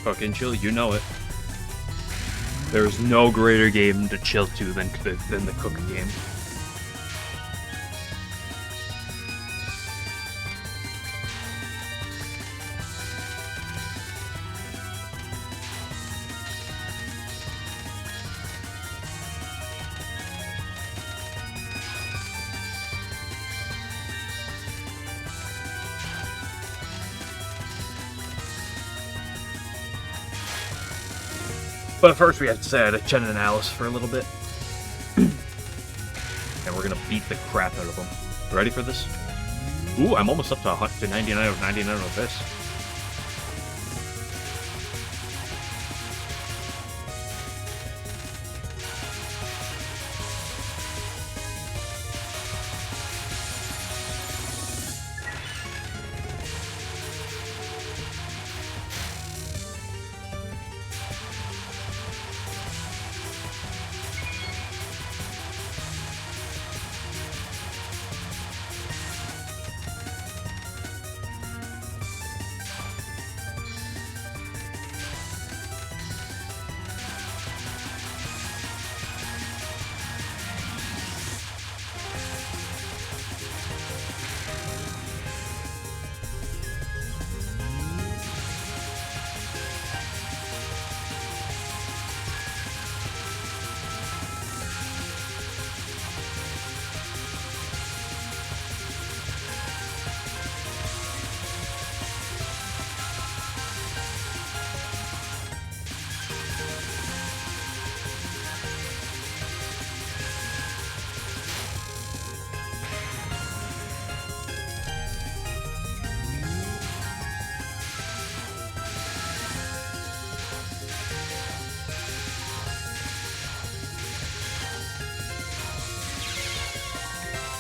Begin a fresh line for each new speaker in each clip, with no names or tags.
Fucking chill, you know it. There's no greater game to chill to than the cooking game. But first we have to say hi to Chen and Alice for a little bit. And we're gonna beat the crap out of them. Ready for this? Ooh, I'm almost up to 99 of 99 of this.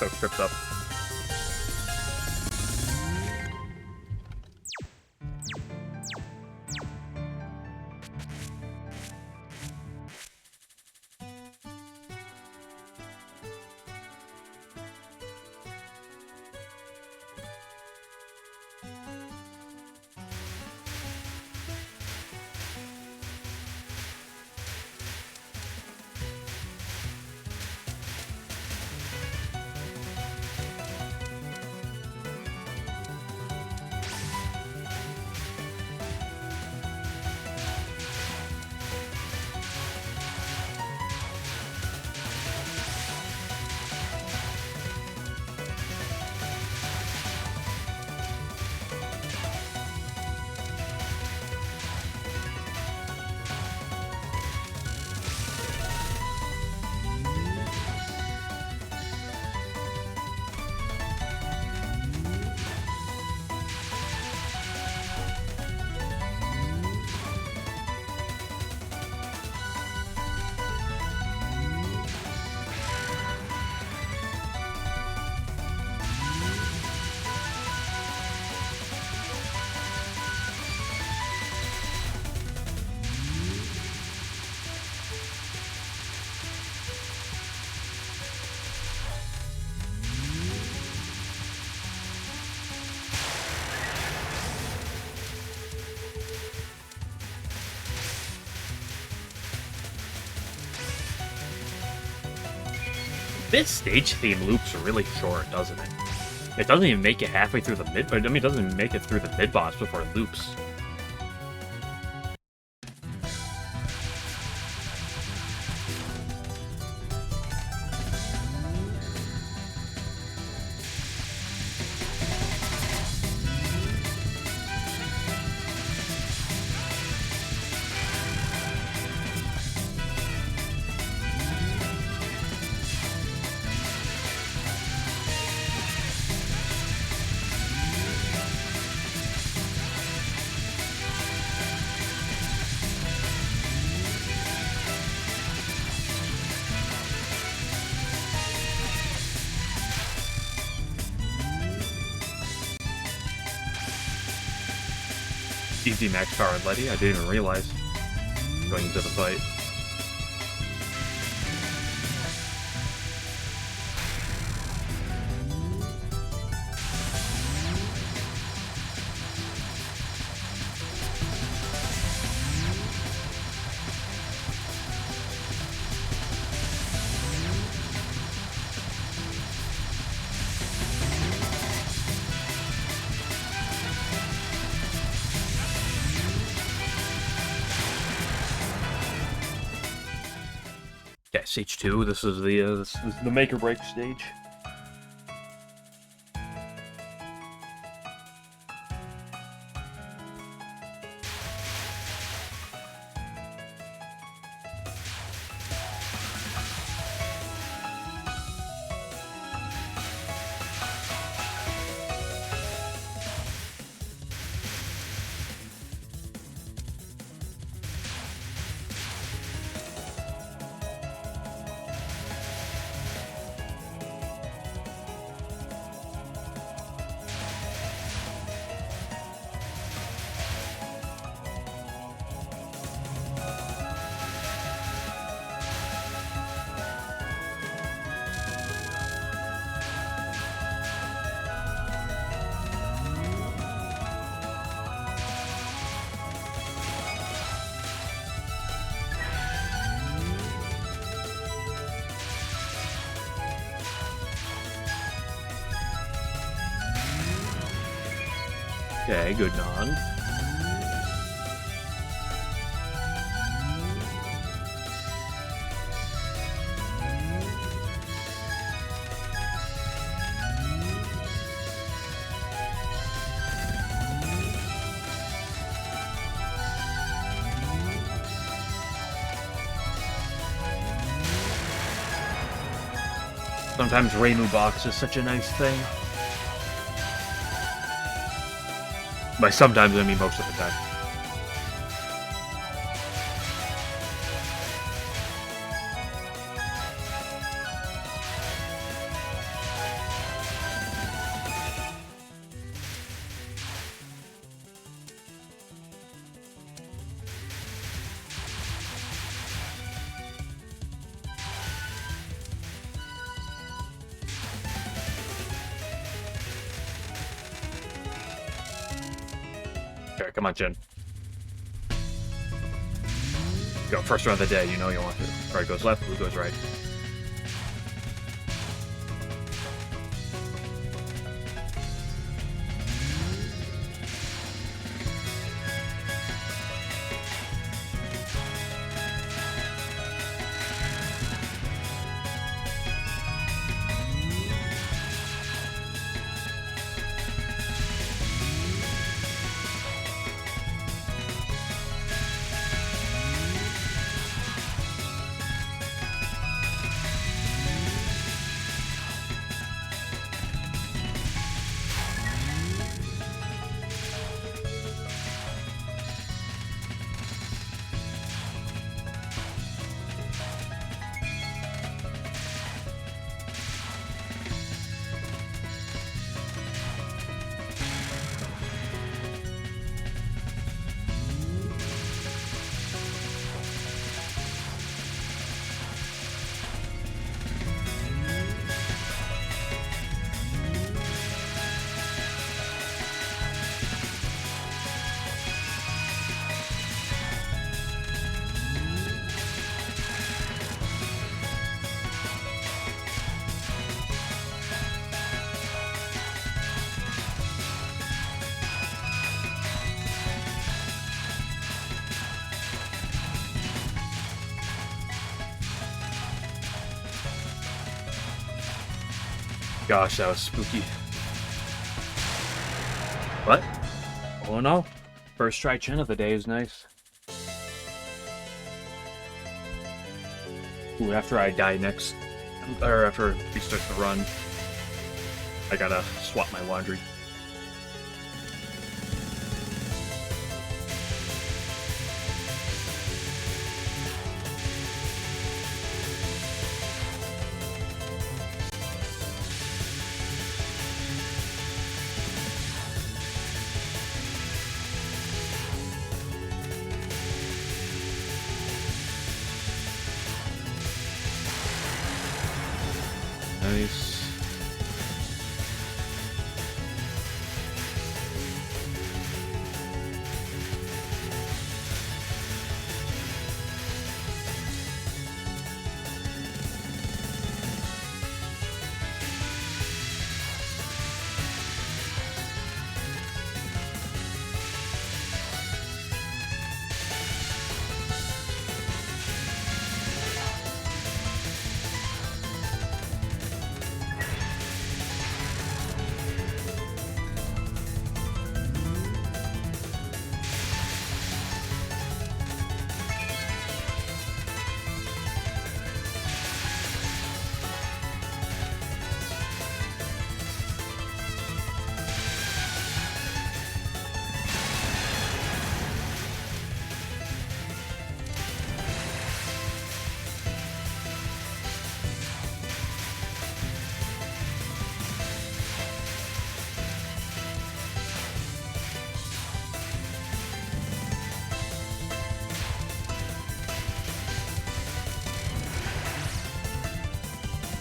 So tripped up. This stage theme loops really short, doesn't it? It doesn't even make it halfway through the mid. I mean, it doesn't even make it through the mid boss before it loops. Easy max power Letty, I didn't even realize going into the fight. Yeah, stage 2. This is the make or break stage. Okay, good non. Sometimes Reimu box is such a nice thing. By sometimes, I mean most of the time. Okay, come on, Jin. Go, first round of the day, you know you want to. Alright, goes left, blue goes right. Gosh, that was spooky. What? Oh no. First try chin of the day is nice. Ooh, after I die next, or after we start the run, I gotta swap my laundry. Nice.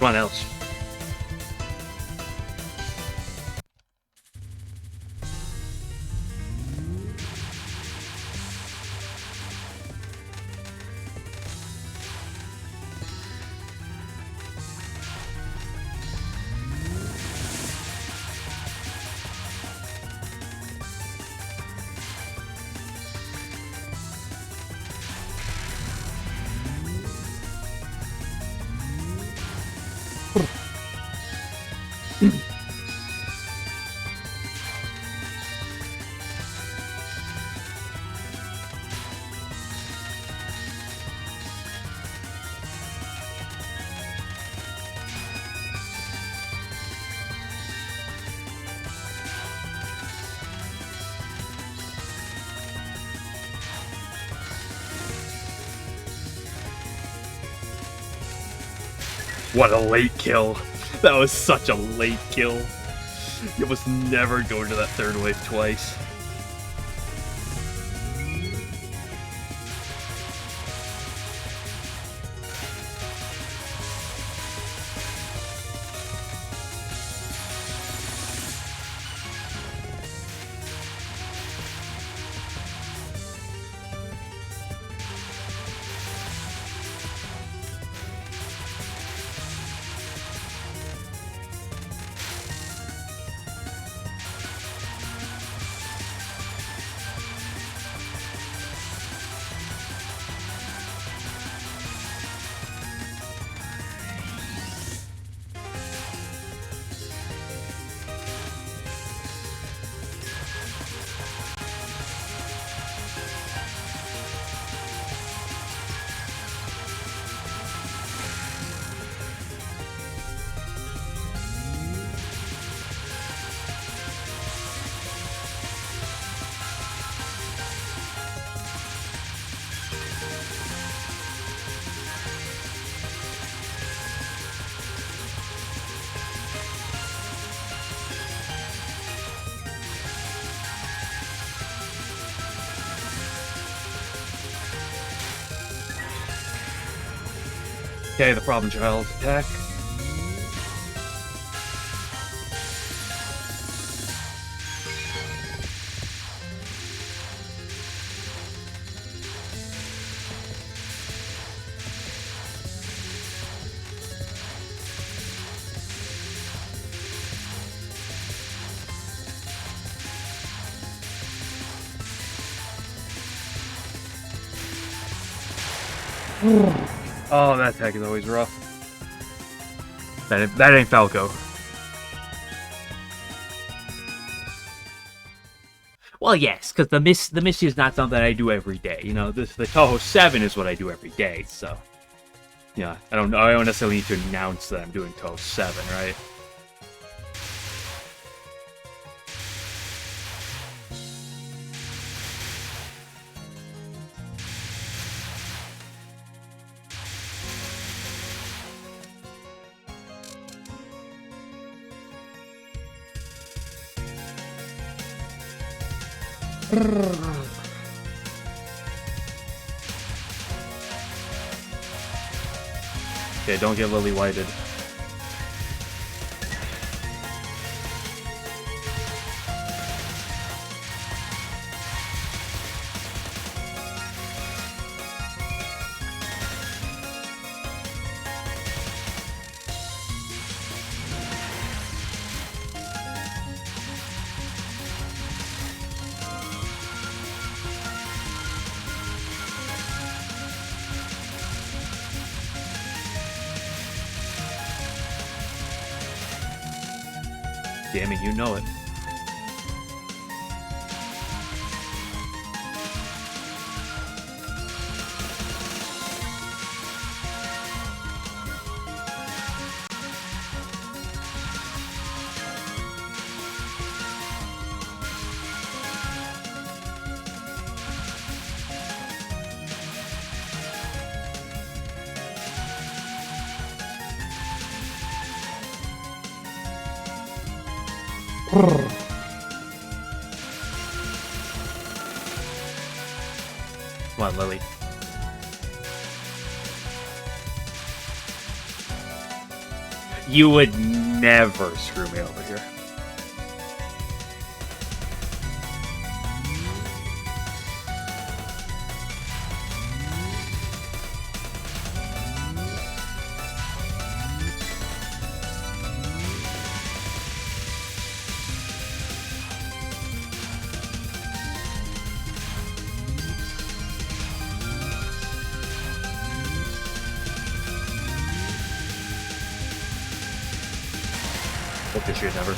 Come on, Alice. What a late kill. That was such a late kill. You must never go to that third wave twice. Okay, the problem child attack. Oh, that attack is always rough. That ain't Falco. Well, yes, because the Misty is not something I do every day. You know, the Touhou 7 is what I do every day. So, yeah, I don't necessarily need to announce that I'm doing Touhou 7, right? Okay, don't get lily whited. Damn it, you know it. Come on, Lily. You would never screw me over here. Hope this shit never.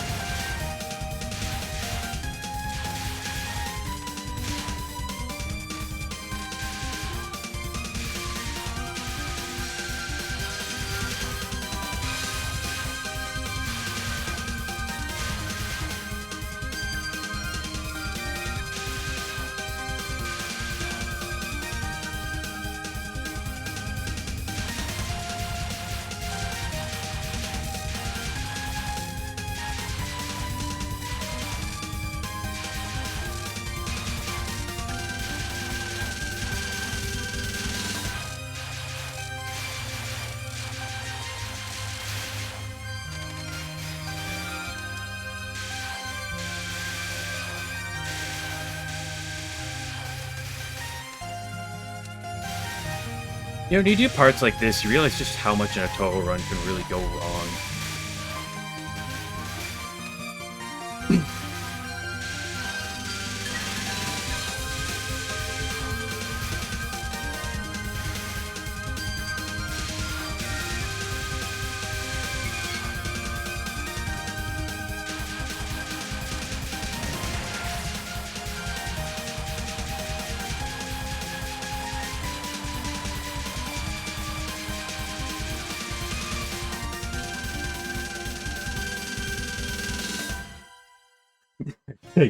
You know, when you do parts like this, you realize just how much in a Touhou run can really go wrong.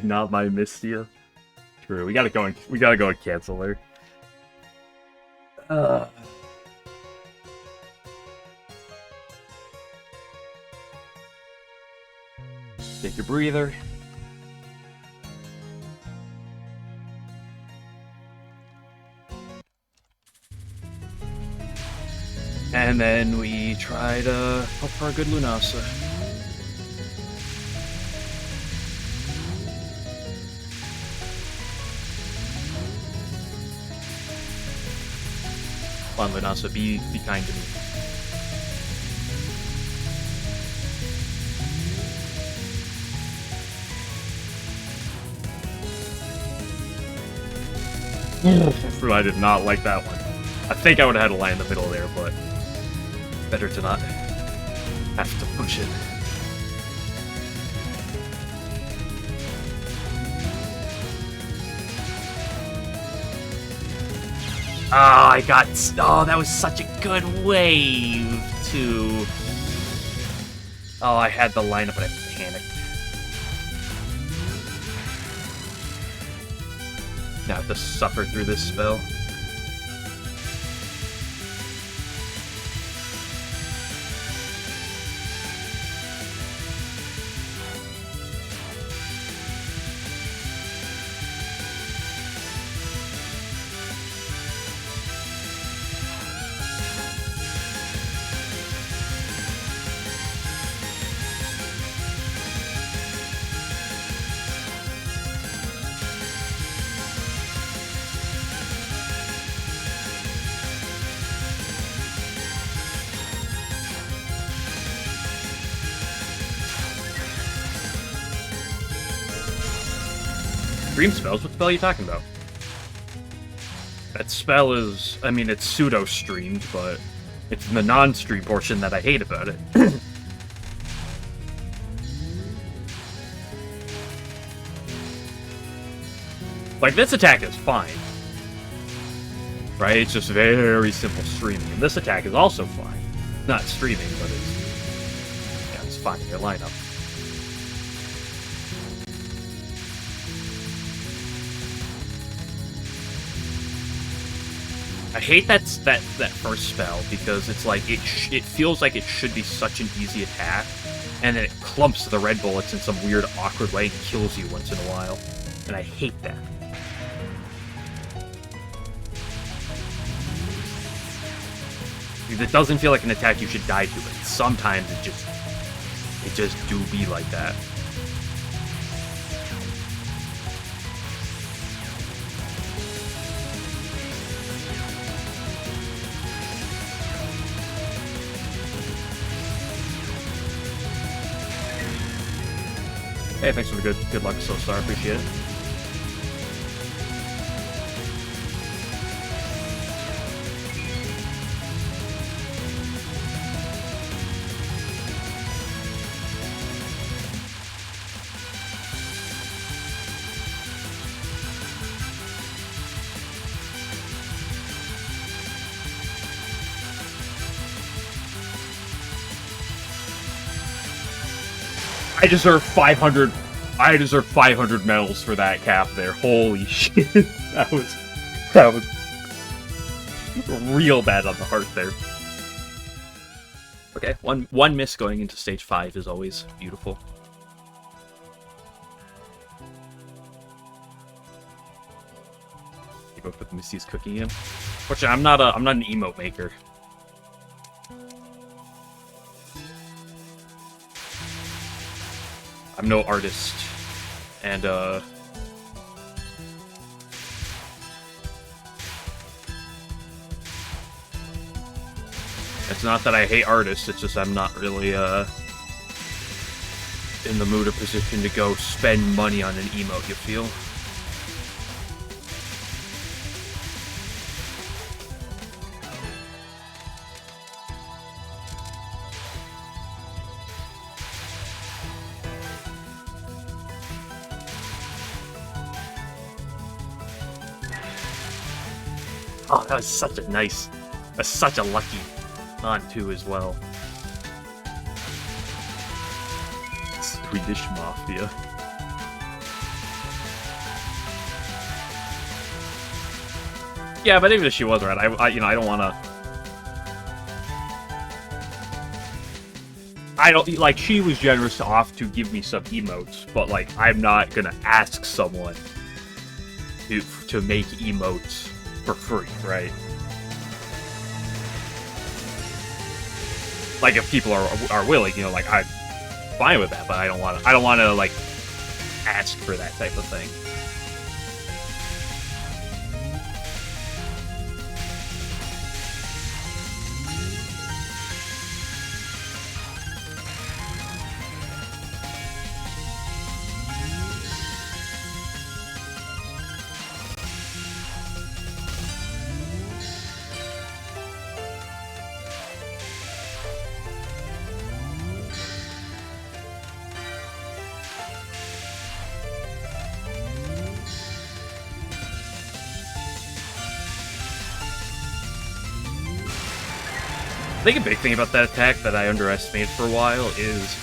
Not my Mistia. True. We gotta go and cancel her. Take your breather. And then we try to hope for a good Lunasa. Come on, Lunasa, be kind to me. I did not like that one. I think I would have had a line in the middle there, but better to not have to push it. Oh, I got... Oh, that was such a good wave, too. Oh, I had the lineup, but I panicked. Now I have to suffer through this spell. Stream spells? What spell are you talking about? That spell is... I mean, it's pseudo-streamed, but it's the non-stream portion that I hate about it. Like, this attack is fine. Right? It's just very simple streaming. And this attack is also fine. Not streaming, but it's... Yeah, it's fine in your lineup. I hate that first spell because it's like it feels like it should be such an easy attack, and then it clumps the red bullets in some weird, awkward way and kills you once in a while, and I hate that. Because it doesn't feel like an attack you should die to, but sometimes it just do be like that. Hey, thanks for the good luck, So Star. Appreciate it. I deserve 500. I deserve 500 medals for that cap there. Holy shit, that was real bad on the heart there. Okay, one miss going into stage 5 is always beautiful. You go put Missy's cooking in. Fortunately, I'm not an emote maker. I'm no artist, and it's not that I hate artists, it's just I'm not really in the mood or position to go spend money on an emote, you feel? Oh, that was such a nice, such a lucky on too as well. Swedish Mafia. Yeah, but even if she was right, I you know, I don't want to. I don't like. She was generous enough to give me some emotes, but like, I'm not gonna ask someone to make emotes for free, right? Like, if people are willing, you know, like, I'm fine with that, but I don't want to like ask for that type of thing. I think a big thing about that attack that I underestimated for a while is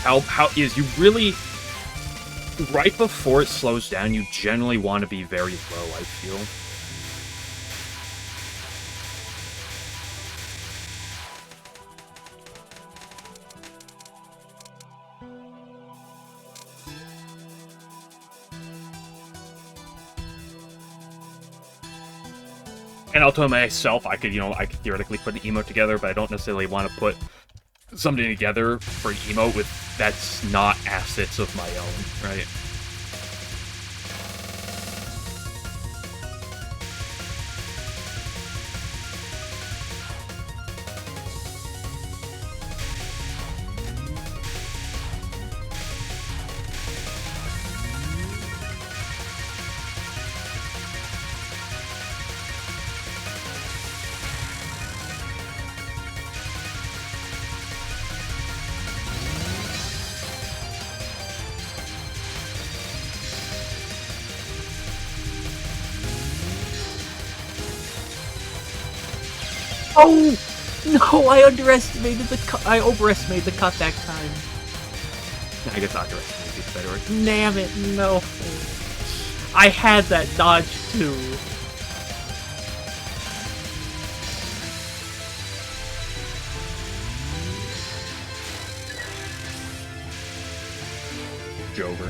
how you really, right before it slows down, you generally want to be very low, I feel. And I'll tell myself, I could theoretically put an emote together, but I don't necessarily want to put something together for an emote that's not assets of my own, right? Oh! No, I overestimated the cutback time. I guess underestimated is a better word. Damn it, no. I had that dodge too. Jover.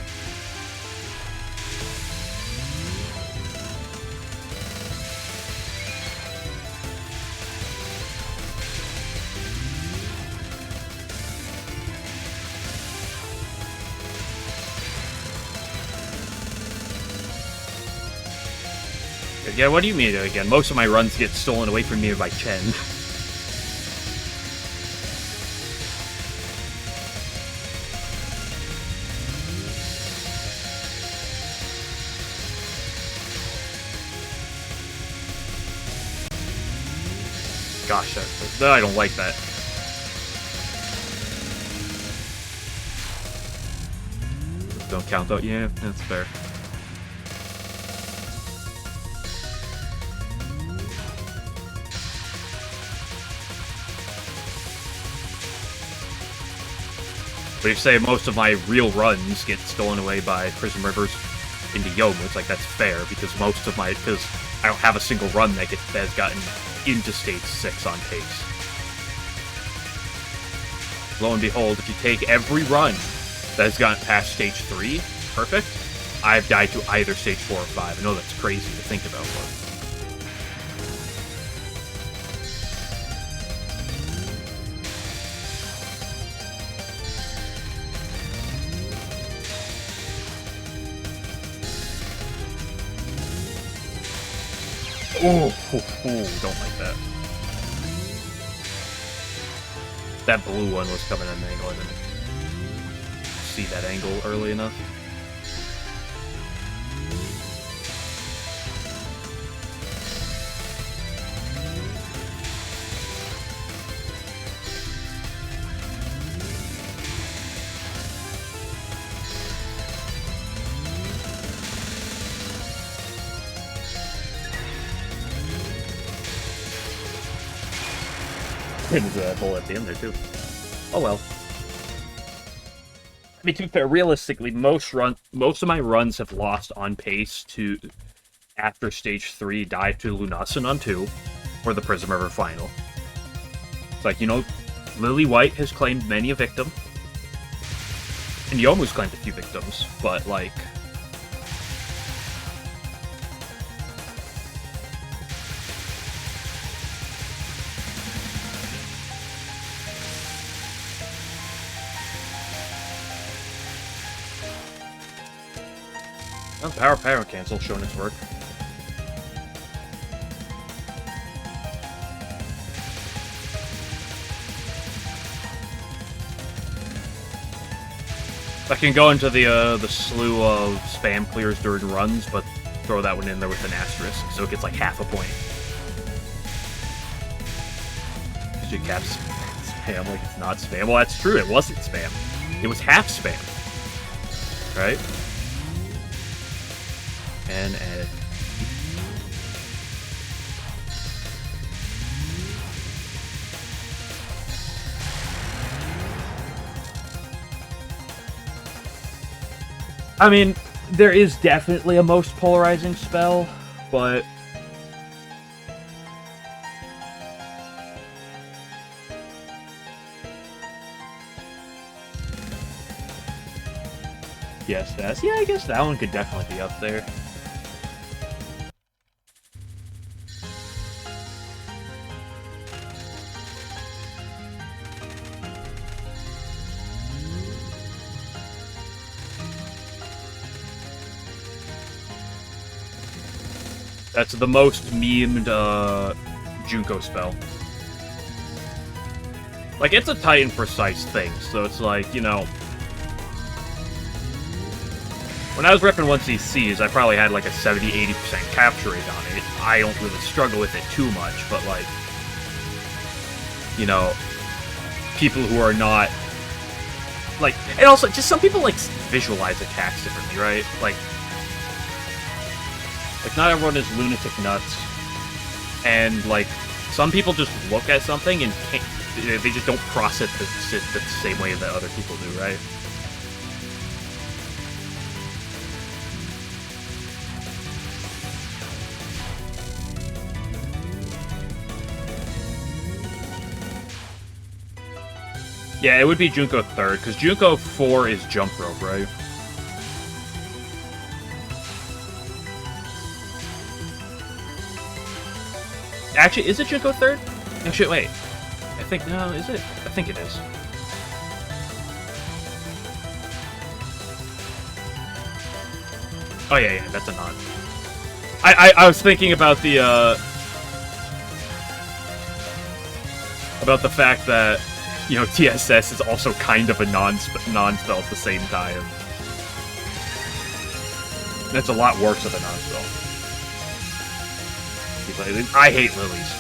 Yeah, what do you mean again? Most of my runs get stolen away from me by Chen. Gosh, I don't like that. Don't count though. Yeah, that's fair. But if you say most of my real runs get stolen away by Prism Rivers into Yomu, it's like that's fair because most of my I don't have a single run that has gotten into stage 6 on pace. Lo and behold, if you take every run that has gotten past stage 3, perfect, I've died to either stage 4 or 5. I know that's crazy to think about, oh, don't like that. That blue one was coming at an angle. I didn't see that angle early enough. There's a hole at the end there, too. Oh well. I mean, to be fair, realistically, most of my runs have lost on pace to, after Stage 3, dive to Lunasen on 2, or the Prism River Final. It's like, you know, Lily White has claimed many a victim, and Yomu's claimed a few victims, but, like... Well, Power Cancel showing its work. I can go into the slew of spam clears during runs, but throw that one in there with an asterisk, so it gets like half a point. Because you cap spam like it's not spam. Well, that's true, it wasn't spam. It was half spam. Right? And add. I mean, there is definitely a most polarizing spell, but... Yes, that's... Yeah, I guess that one could definitely be up there. That's the most memed Junko spell. Like, it's a tight and precise thing, so it's like, you know... When I was repping 1CCs, I probably had like a 70-80% capture rate on it. I don't really struggle with it too much, but like... You know... People who are not... Like, and also, just some people, like, visualize attacks differently, right? Like, not everyone is lunatic nuts, and, like, some people just look at something and can't, they just don't process it the same way that other people do, right? Yeah, it would be Junko 3rd, because Junko 4 is jump rope, right? Actually, is it Junko 3rd? Actually, wait. I think, no, is it? I think it is. Oh, yeah, that's a nod. I was thinking about the fact that, you know, TSS is also kind of a non-spell at the same time. That's a lot worse of a non-spell. I hate lilies.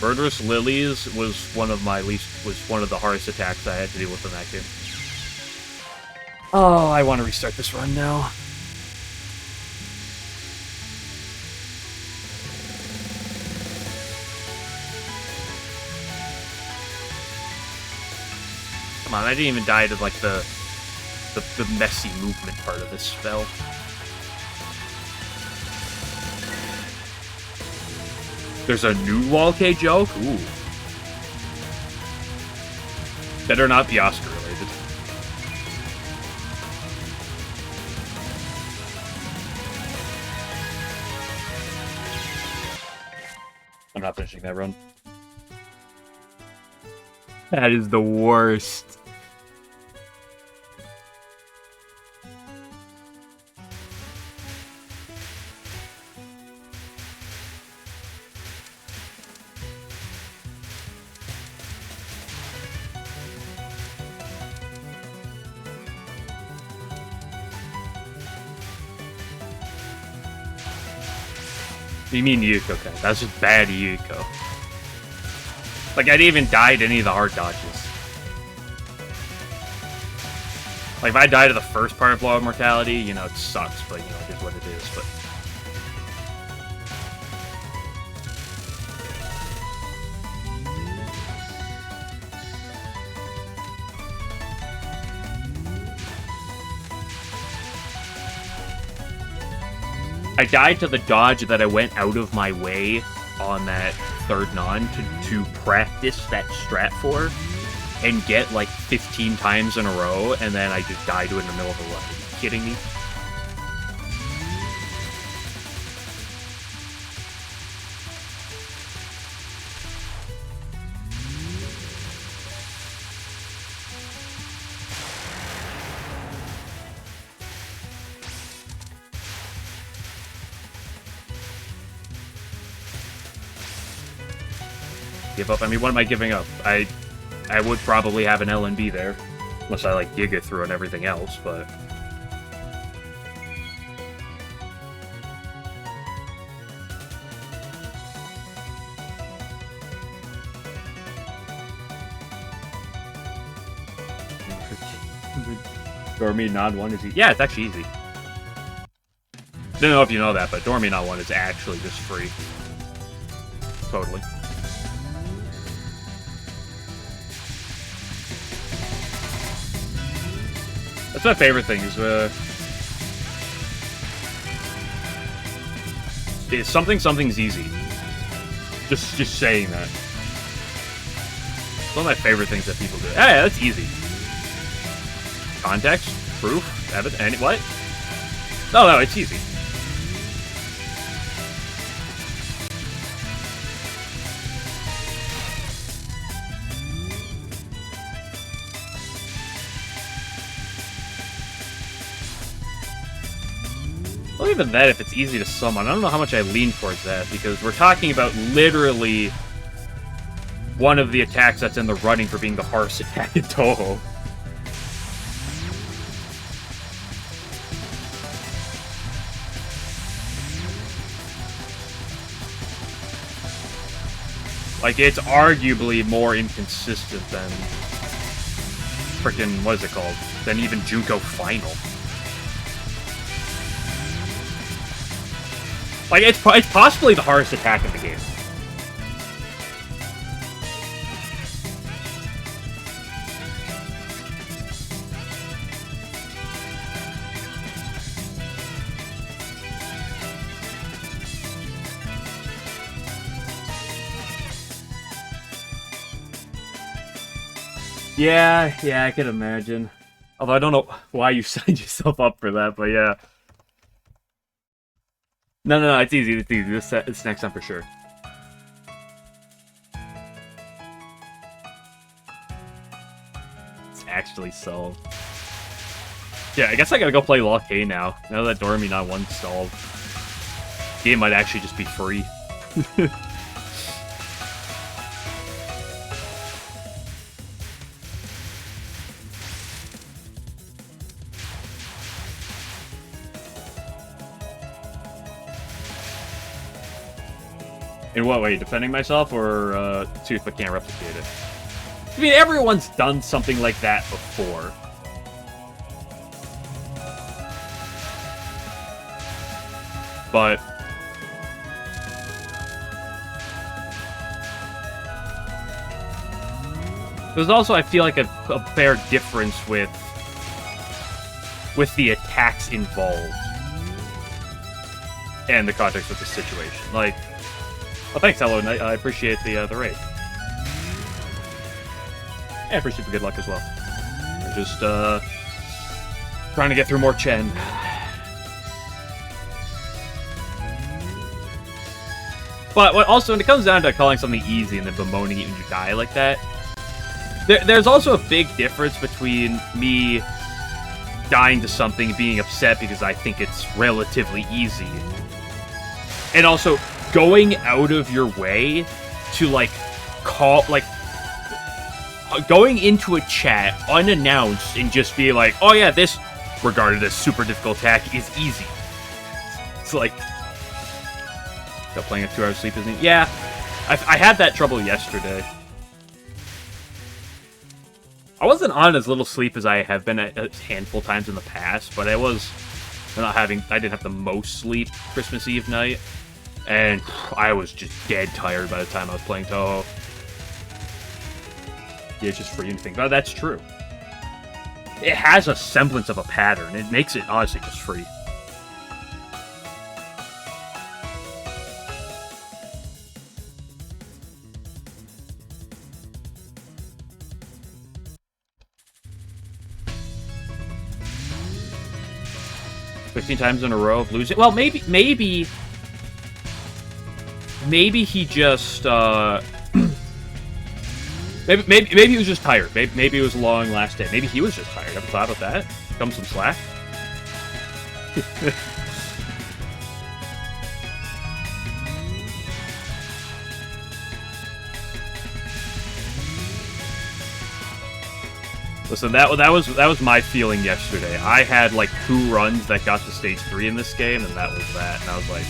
Murderous Lilies was one of the hardest attacks I had to deal with in that game. Oh, I want to restart this run now. Come on, I didn't even die to like the messy movement part of this spell. There's a new Wall K joke? Ooh. Better not be Oscar related. I'm not finishing that run. That is the worst. You mean Yuko? Okay, that's just bad Yuko. Like, I didn't even die to any of the hard dodges. Like, if I die to the first part of Blow of Mortality, you know, it sucks, but, you know, it is what it is, but... I died to the dodge that I went out of my way on that third non to practice that strat for and get like 15 times in a row, and then I just died to it in the middle of a run. Are you kidding me? Give up? I mean, what am I giving up? I would probably have an LNB there, unless I like Giga through and everything else, but... Dormy Nod 1 is easy. Yeah, it's actually easy. Don't know if you know that, but Dormy Nod 1 is actually just free. Totally. That's my favorite thing, is something's easy. Just saying that. It's one of my favorite things that people do. Hey, that's easy. Context, proof, evidence, and what? No, it's easy. Well, even that, if it's easy to summon, I don't know how much I lean towards that, because we're talking about literally one of the attacks that's in the running for being the hardest attack in Touhou. Like, it's arguably more inconsistent than frickin', what is it called? Than even Junko Final. Like, it's possibly the hardest attack in the game. Yeah, I can imagine. Although I don't know why you signed yourself up for that, but yeah. No, it's easy, It's next time for sure. actually solved. Yeah, I guess I gotta go play Law K now. Now that Dormy not 1 solved. Game might actually just be free. In what way? Defending myself, or see if I can't replicate it? I mean, everyone's done something like that before. But there's also, I feel like, a fair difference with the attacks involved and the context of the situation. Like, well, thanks, Hello Knight. I appreciate the raid. I appreciate the good luck as well. We're just trying to get through more Chen. But also, when it comes down to calling something easy and then bemoaning it when you die like that, there's also a big difference between me dying to something and being upset because I think it's relatively easy, and also going out of your way to, like, going into a chat unannounced and just be like, oh yeah, this regarded as super difficult attack is easy. It's like, still playing at 2 hours sleep isn't. Yeah, I had that trouble yesterday. I wasn't on as little sleep as I have been a handful of times in the past, but I didn't have the most sleep Christmas Eve night, and I was just dead tired by the time I was playing Touhou. Yeah, it's just for you to think, oh, that's true. It has a semblance of a pattern. It makes it, honestly, just free. Times in a row of losing. Well, maybe he just maybe he was just tired. Maybe it was a long last day. Maybe he was just tired. Ever thought about that? Come some slack. Listen, that was my feeling yesterday. I had like 2 runs that got to stage 3 in this game, and that was that. And I was like,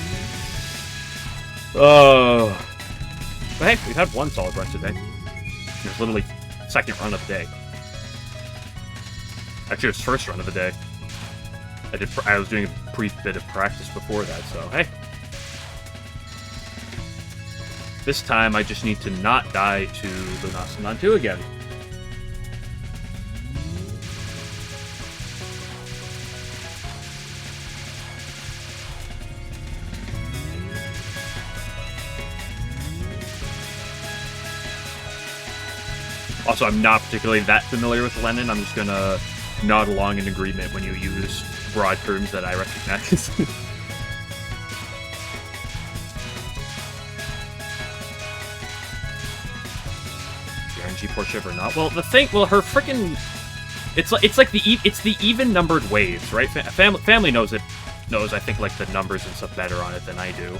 oh. But hey, we've had 1 solid run today. It was literally 2nd run of the day. Actually, it was 1st run of the day. I was doing a bit of practice before that, so hey. This time, I just need to not die to Lunasanon 2 again. Also, I'm not particularly that familiar with LNN. I'm just gonna nod along in agreement when you use broad terms that I recognize. RNG Porsche or not? Well, her frickin', it's like the even numbered waves, right? Family knows it. Knows, I think, like the numbers and stuff better on it than I do.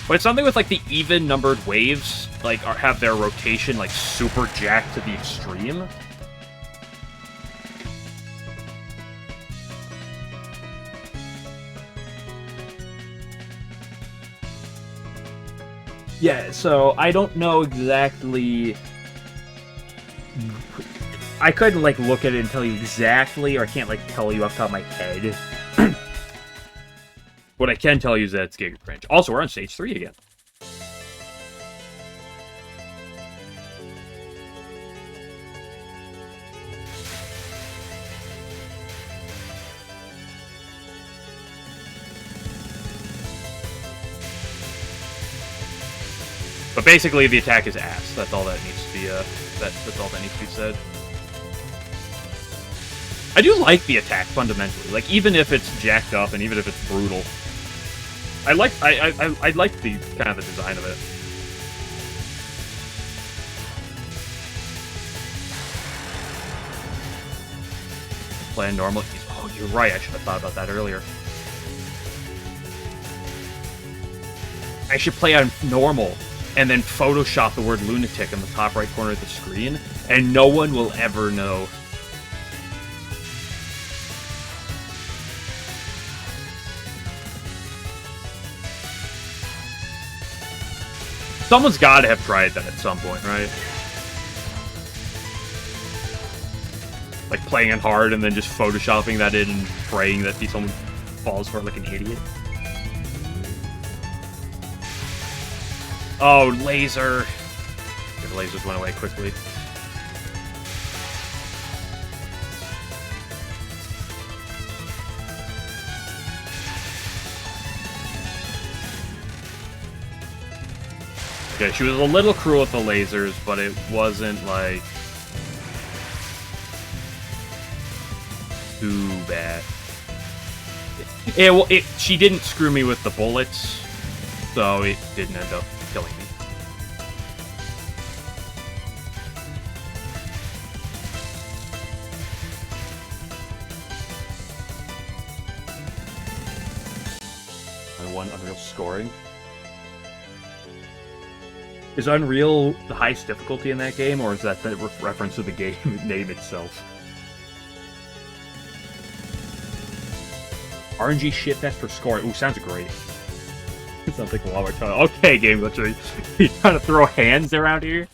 But it's something with, like, the even-numbered waves, like, have their rotation, like, super jacked to the extreme. Yeah, so I don't know exactly... I couldn't, like, look at it and tell you exactly, or I can't, like, tell you off the top of my head. What I can tell you is that it's Giga Cringe. Also, we're on stage 3 again. But basically, the attack is ass. That's all that needs to be. That's all that needs to be said. I do like the attack fundamentally. Like, even if it's jacked up and even if it's brutal. I like the kind of the design of it. play on normal. Oh, you're right. I should have thought about that earlier. I should play on normal and then Photoshop the word lunatic in the top right corner of the screen, and no one will ever know. Someone's got to have tried that at some point, right? Like playing it hard and then just photoshopping that in and praying that someone falls for it like an idiot. Oh, laser. The lasers went away quickly. Yeah, she was a little cruel with the lasers, but it wasn't, like, too bad. She didn't screw me with the bullets, so it didn't end up killing me. Unreal scoring. Is Unreal the highest difficulty in that game, or is that the reference to the game name itself? RNG shitfest for scoring. Ooh, sounds great. Sounds like a lot more time. Okay, game glitch. You trying to throw hands around here?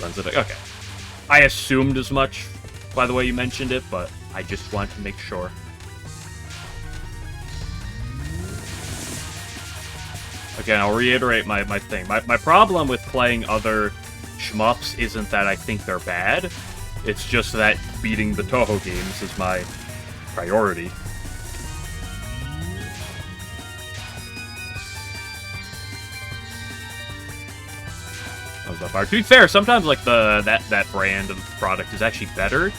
Okay. I assumed as much by the way you mentioned it, but I just wanted to make sure. Again, I'll reiterate my thing. My problem with playing other shmups isn't that I think they're bad. It's just that beating the Touhou games is my priority. To be fair, sometimes like that brand of product is actually better,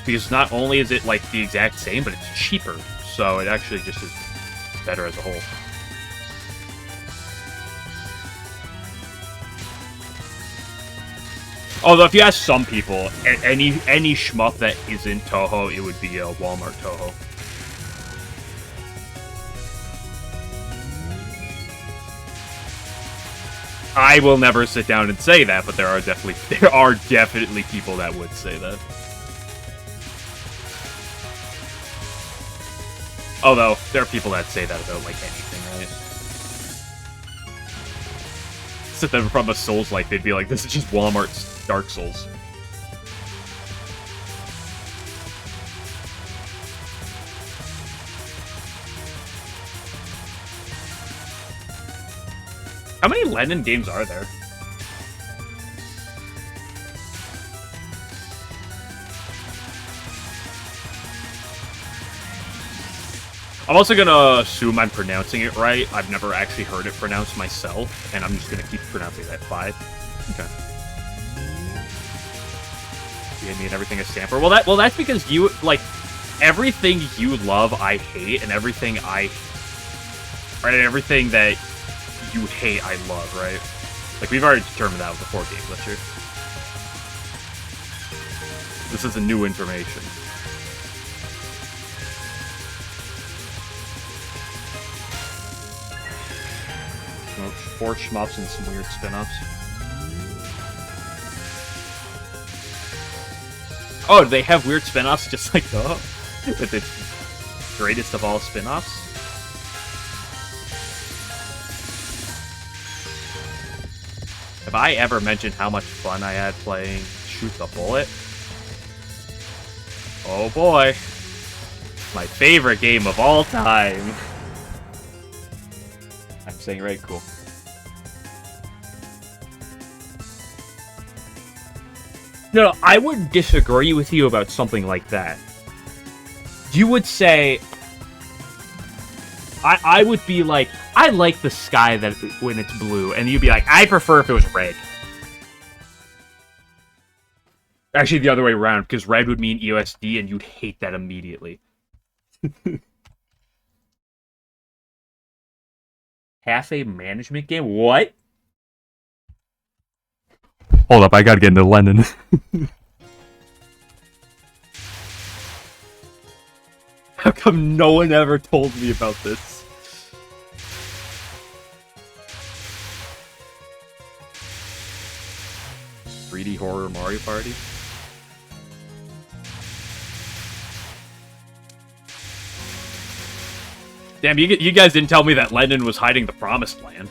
because not only is it like the exact same, but it's cheaper. So it actually just is better as a whole. Although, if you ask some people, any shmup that isn't Touhou, it would be a Walmart Touhou. I will never sit down and say that, but there are definitely people that would say that. Although there are people that say that about like anything, right? Sit them from a Souls-like, they'd be like, "This is just Walmart's Dark Souls." How many LNN games are there? I'm also gonna assume I'm pronouncing it right. I've never actually heard it pronounced myself, and I'm just gonna keep pronouncing that 5. Okay. You gave me and everything a stamper. Well, that's because you like everything you love, I hate, and everything everything that you hate, I love, right? Like, we've already determined that with the 4 game glitcher. This is a new information. 4 shmups and some weird spin-offs. Oh, do they have weird spin-offs just like Touhou? With the greatest of all spin-offs? Have I ever mentioned how much fun I had playing Shoot the Bullet? Oh boy. My favorite game of all time. I'm saying right, cool. No, I would disagree with you about something like that. You would say... I would be like, I like the sky that when it's blue, and you'd be like, I prefer if it was red. Actually, the other way around, because red would mean EOSD, and you'd hate that immediately. Half a management game? What? Hold up, I gotta get into LNN. How come no one ever told me about this? "3D horror Mario Party?" Damn, you guys didn't tell me that LNN was hiding the Promised Land.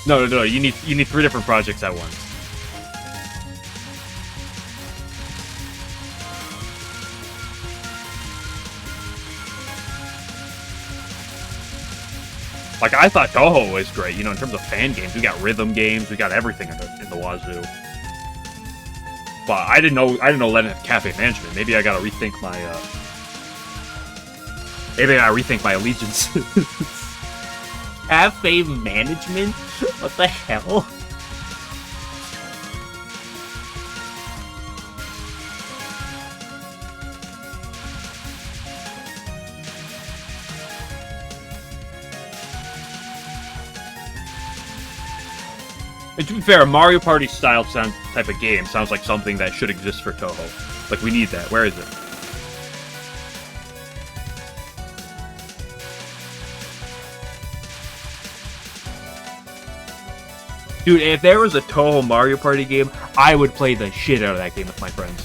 No, you need 3 different projects at once. Like, I thought Touhou was great, you know, in terms of fan games. We got rhythm games, we got everything in the wazoo. But I didn't know LNN had cafe management. Maybe I gotta rethink my allegiance. Cafe management? What the hell? And to be fair, a Mario Party style type of game sounds like something that should exist for Touhou. Like, we need that. Where is it? Dude, if there was a Touhou Mario Party game, I would play the shit out of that game with my friends.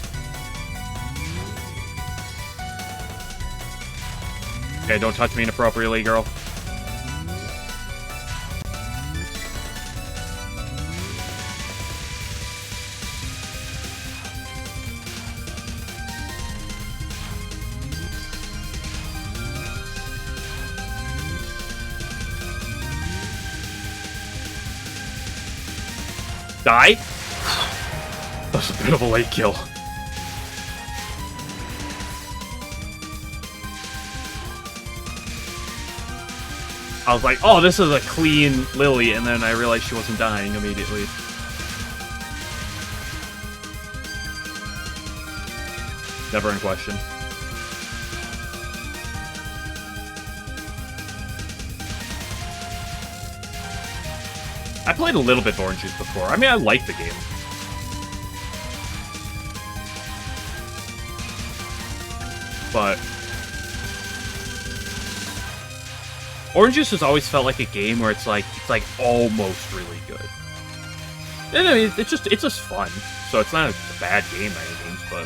Okay, don't touch me inappropriately, girl. Die? That's a bit of a late kill. I was like, oh, this is a clean Lily, and then I realized she wasn't dying immediately. Never in question. I played a little bit of Orange Juice before. I mean, I like the game. But Orange Juice has always felt like a game where it's like almost really good. And I mean, it's just fun. So it's not a bad game by any means, but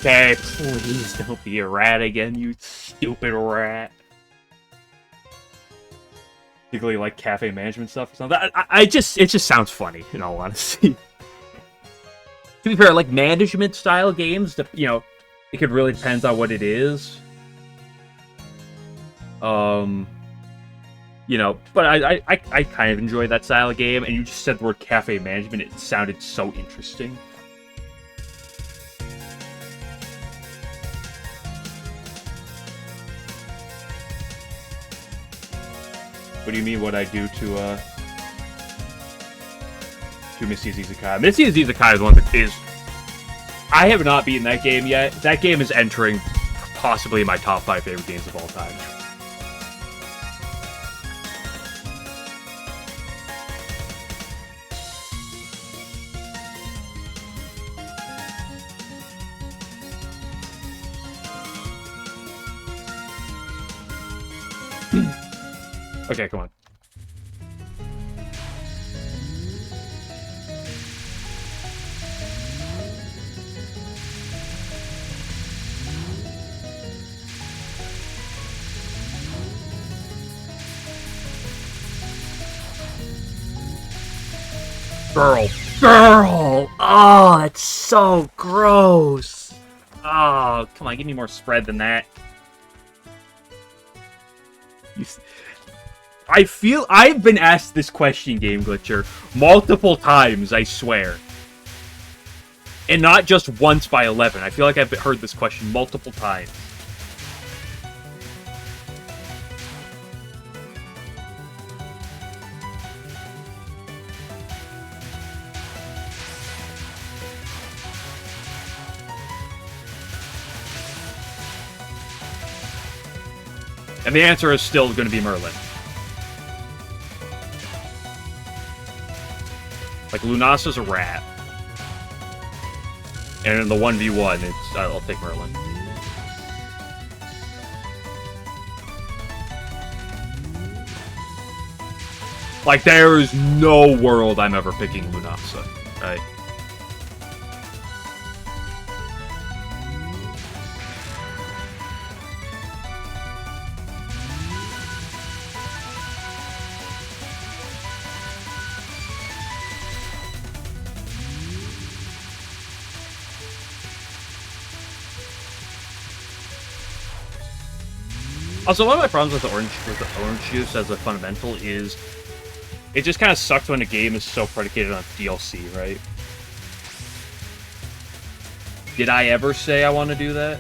okay, please don't be a rat again, you stupid rat. Particularly like cafe management stuff or something. It just sounds funny, in all honesty. To be fair, like management style games, you know, it could really depend on what it is. You know, but I kind of enjoy that style of game, and you just said the word cafe management, it sounded so interesting. What do you mean, what I do to Missy's Isekai? Missy's Isekai is one that is... I have not beaten that game yet. That game is entering possibly my top 5 favorite games of all time. Okay, come on. Girl. Girl! Oh, that's so gross. Oh, come on, give me more spread than that. I've been asked this question, Game Glitcher, multiple times, I swear. And not just once by 11. I feel like I've heard this question multiple times. And the answer is still going to be Merlin. Like, Lunasa's a rat. And in the 1v1, I'll take Merlin. Like, there is no world I'm ever picking Lunasa, right? Also, one of my problems with the orange juice as a fundamental is it just kind of sucks when a game is so predicated on DLC, right? Did I ever say I want to do that?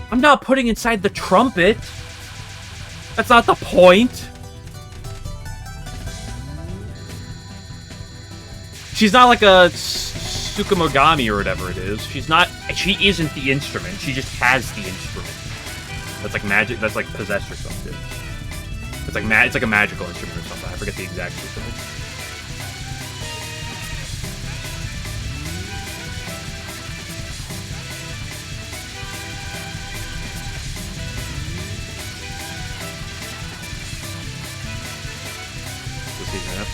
I'm not putting inside the trumpet. That's not the point. She's not like a Tsukumogami or whatever it is. She isn't the instrument. She just has the instrument. That's like magic. That's like possessed or something. It's like a magical instrument or something. I forget the exact specifics.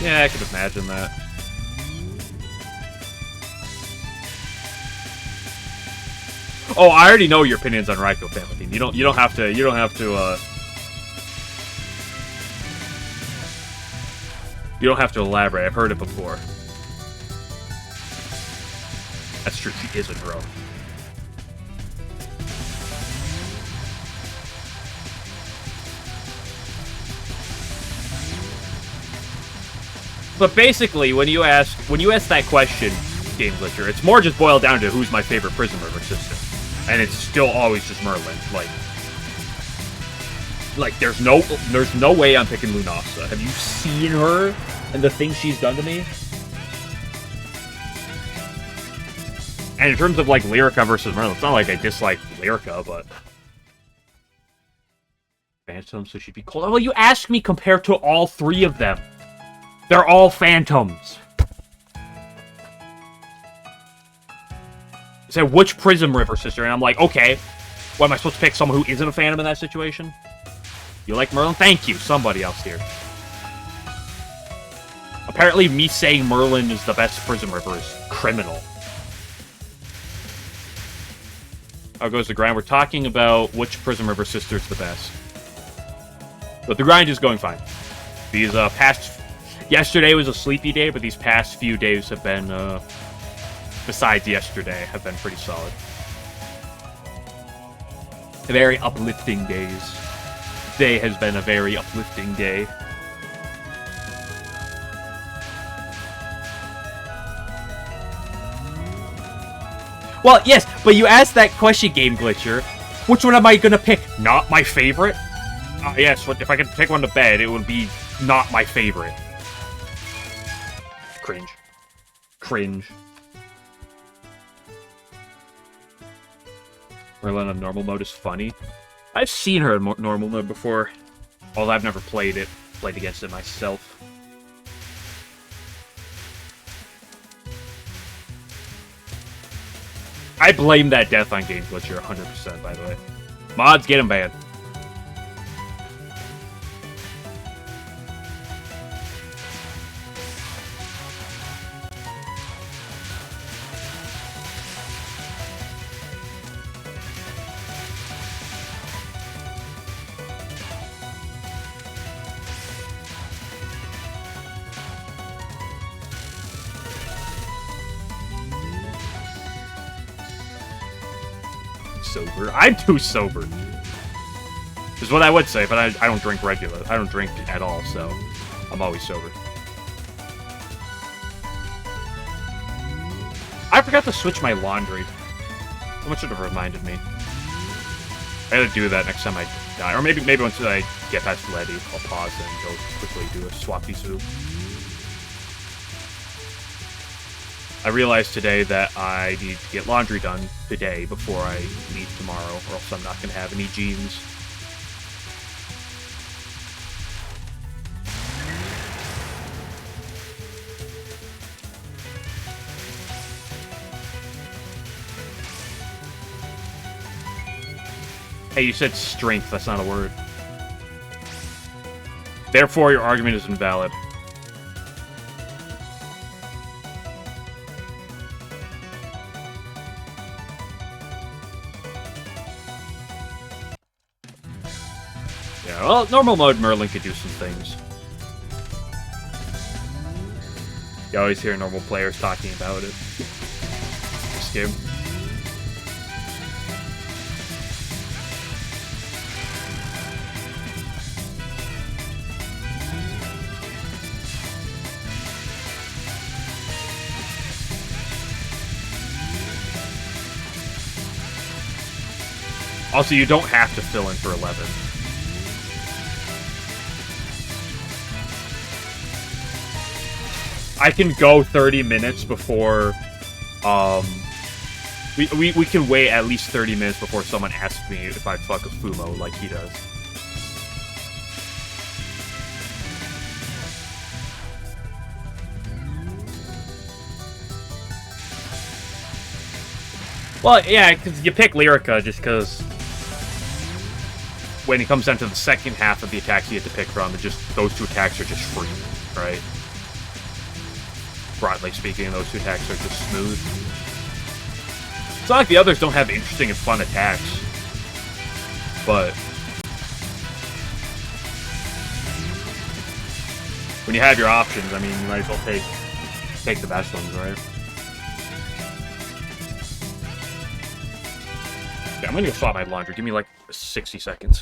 Yeah, I could imagine that. Oh, I already know your opinions on Raikou Family Theme. You don't have to elaborate. I've heard it before. That's true, she is a girl. But basically, when you ask that question, Game Glitcher, it's more just boiled down to who's my favorite Prism River sister, and it's still always just Merlin. Like there's no way I'm picking Lunasa. Have you seen her and the things she's done to me? And in terms of like Lyrica versus Merlin, it's not like I dislike Lyrica, but Phantom, so she'd be cold. Well, you asked me compared to all three of them. They're all Phantoms. Say, which Prism River sister? And I'm like, okay. What, am I supposed to pick someone who isn't a Phantom in that situation? You like Merlin? Thank you. Somebody else here. Apparently, me saying Merlin is the best Prism River is criminal. How goes the grind? We're talking about which Prism River sister is the best. But the grind is going fine. These past... Yesterday was a sleepy day, but these past few days have been, besides yesterday, have been pretty solid. Very uplifting days. Today has been a very uplifting day. Well, yes, but you asked that question, Game Glitcher. Which one am I gonna pick? Not my favorite? Yes, if I could pick one to bed, it would be not my favorite. Cringe. Cringe. Merlin on normal mode is funny. I've seen her in normal mode before, although I've never played against it myself. I blame that death on Game Glitcher 100%, by the way. Mods, get him banned. sober. I'm too sober. Is what I would say, but I don't drink regular. I don't drink at all, so I'm always sober. I forgot to switch my laundry. Someone should have reminded me. I gotta do that next time I die. Or maybe once I get past Letty, I'll pause and go quickly do a swappy soup. I realized today that I need to get laundry done today before I leave tomorrow, or else I'm not gonna have any jeans. Hey, you said strength, that's not a word. Therefore, your argument is invalid. Yeah, well, normal mode Merlin could do some things. You always hear normal players talking about it. This game. Also, you don't have to fill in for 11. I can go 30 minutes before, we can wait at least 30 minutes before someone asks me if I'd fuck a Fumo like he does. Well, yeah, because you pick Lyrica just because when it comes down to the second half of the attacks you have to pick from, those two attacks are just free, right? Broadly speaking, those two attacks are just smooth. It's not like the others don't have interesting and fun attacks, but when you have your options, I mean, you might as well take the best ones, right? Yeah, I'm gonna go swap my laundry. Give me like 60 seconds.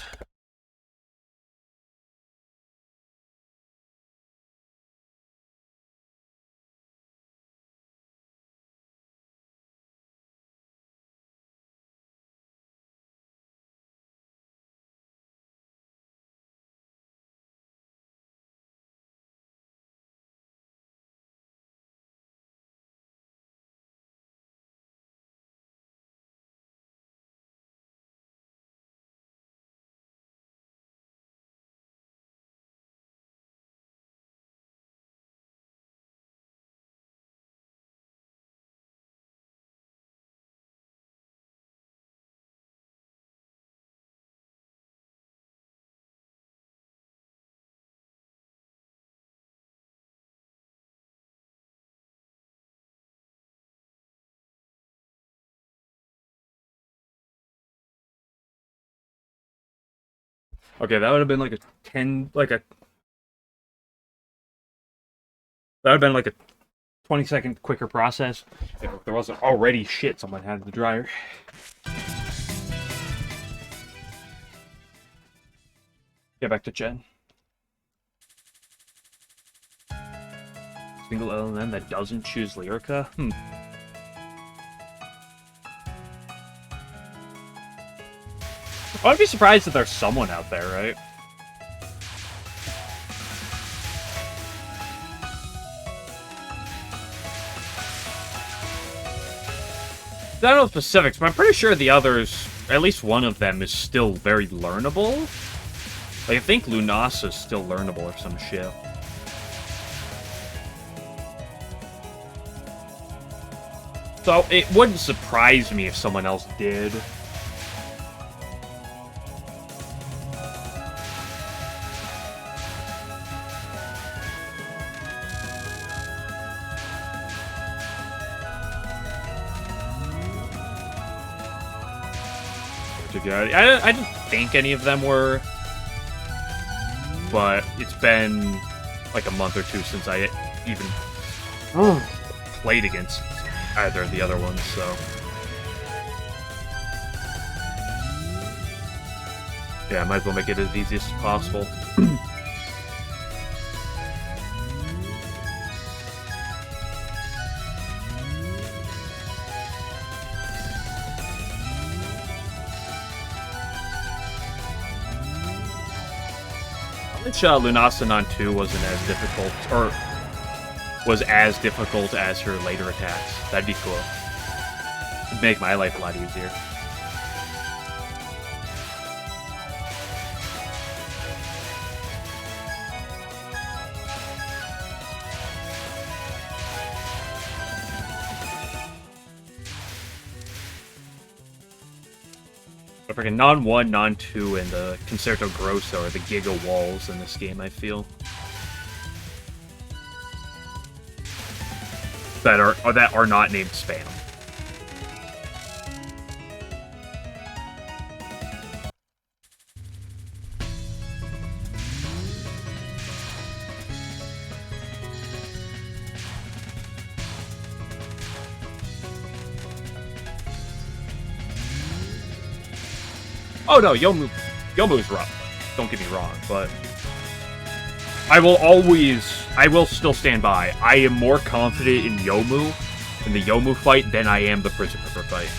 Okay, that would have been like a 20-second quicker process if there wasn't already shit someone had in the dryer. Get back to Jen. Single LNN that doesn't choose Lyrica? I'd be surprised if there's someone out there, right? I don't know the specifics, but I'm pretty sure the others, at least one of them, is still very learnable. Like, I think Lunasa's still learnable or some shit. So, it wouldn't surprise me if someone else did. I didn't think any of them were, but it's been like a month or two since I even played against either of the other ones, so. Yeah, I might as well make it as easy as possible. Which Lunacenon 2 wasn't as difficult, or was as difficult as her later attacks. That'd be cool. It'd make my life a lot easier. But freaking Non 1, Non 2, and the Concerto Grosso are the Giga Walls in this game, I feel. That are not named Spam. Oh no, Yomu's rough. Don't get me wrong, but I will still stand by. I am more confident in the Yomu fight, than I am the Prison River fight.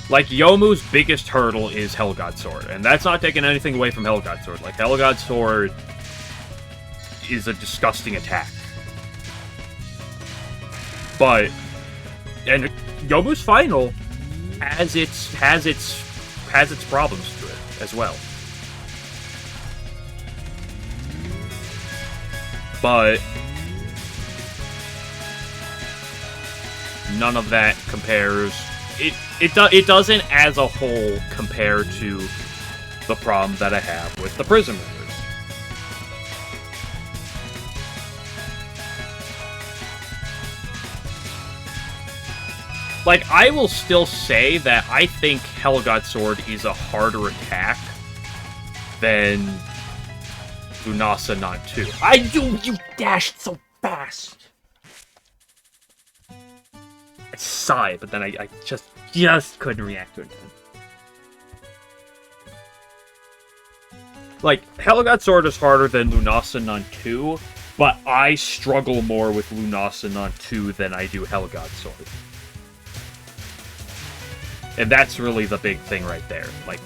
Like, Yomu's biggest hurdle is Hellgod Sword, and that's not taking anything away from Hellgod Sword. Like, Hellgod Sword is a disgusting attack. But, and Yomu's final has its problems to it as well. But none of that compares. It doesn't, as a whole, compare to the problem that I have with the Prison Rivers. Like, I will still say that I think Hellgod Sword is a harder attack than Lunacenon 2. You dashed so fast! I sighed, but then I just couldn't react to it. Like, Hellgod Sword is harder than Lunacenon 2, but I struggle more with Lunacenon 2 than I do Hellgod Sword. And that's really the big thing right there. Like,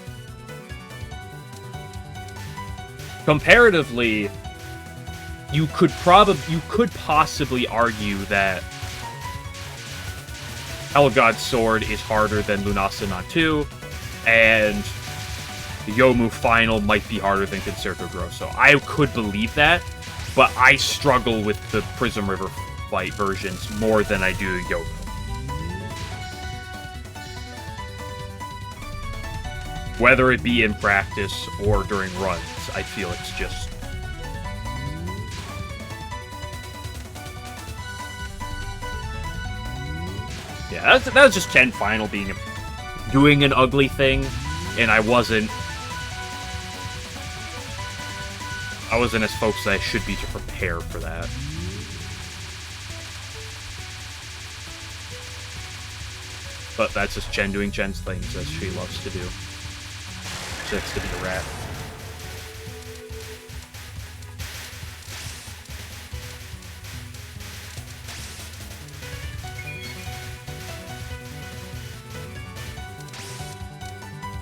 comparatively, you could possibly argue that Hellgod Sword is harder than Lunacenon 2, and the Yomu final might be harder than Concerto Grosso. I could believe that, but I struggle with the Prism River fight versions more than I do Yomu. Whether it be in practice or during runs, I feel it's just... Yeah, that was just Chen Final doing an ugly thing, and I wasn't as focused as I should be to prepare for that. But that's just Chen doing Chen's things, as she loves to do. She likes to be a rat.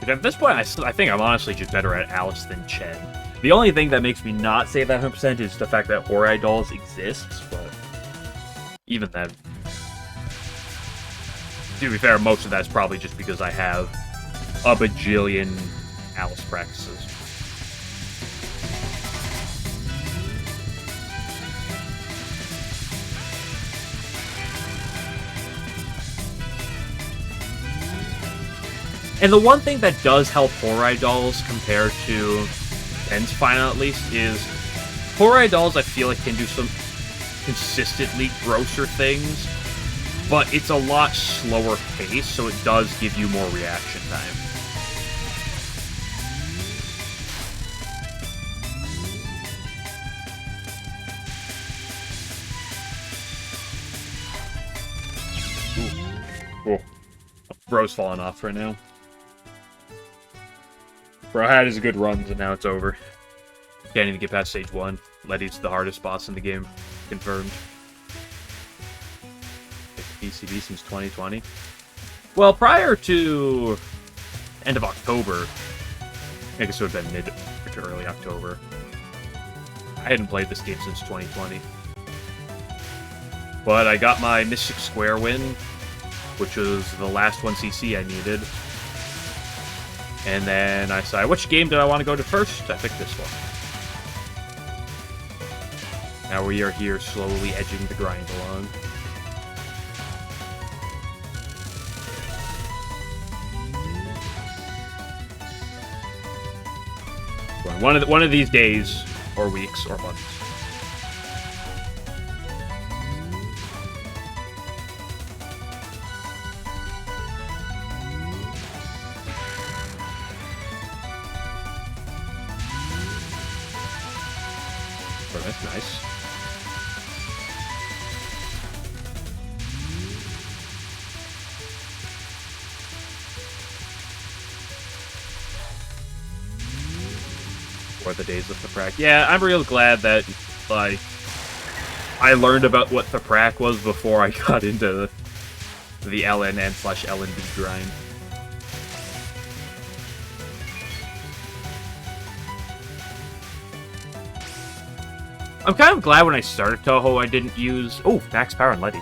At this point, I think I'm honestly just better at Alice than Chen. The only thing that makes me not say that 100% is the fact that Horai Dolls exists, but even then. To be fair, most of that's probably just because I have a bajillion Alice practices. And the one thing that does help Horai Dolls compared to Chen's final, at least, is Horai Dolls, I feel like, can do some consistently grosser things, but it's a lot slower pace, so it does give you more reaction time. Cool. Bro's falling off right now. Bro had his good runs, and now it's over. Can't even get past stage 1. Letty's the hardest boss in the game. Confirmed. PCB since 2020. Well, prior to end of October, I guess it would have been mid to early October, I hadn't played this game since 2020. But I got my Mystic Square win, which was the last 1cc I needed. And then I decided, which game did I want to go to first? I picked this one. Now we are here slowly edging the grind along. One of these days, or weeks, or months. Oh, that's nice. The days of Thaprak. Yeah, I'm real glad that, like, I learned about what Thaprak was before I got into the LNN/LNB grind. I'm kind of glad when I started Touhou I didn't use... Oh, max power and Letty.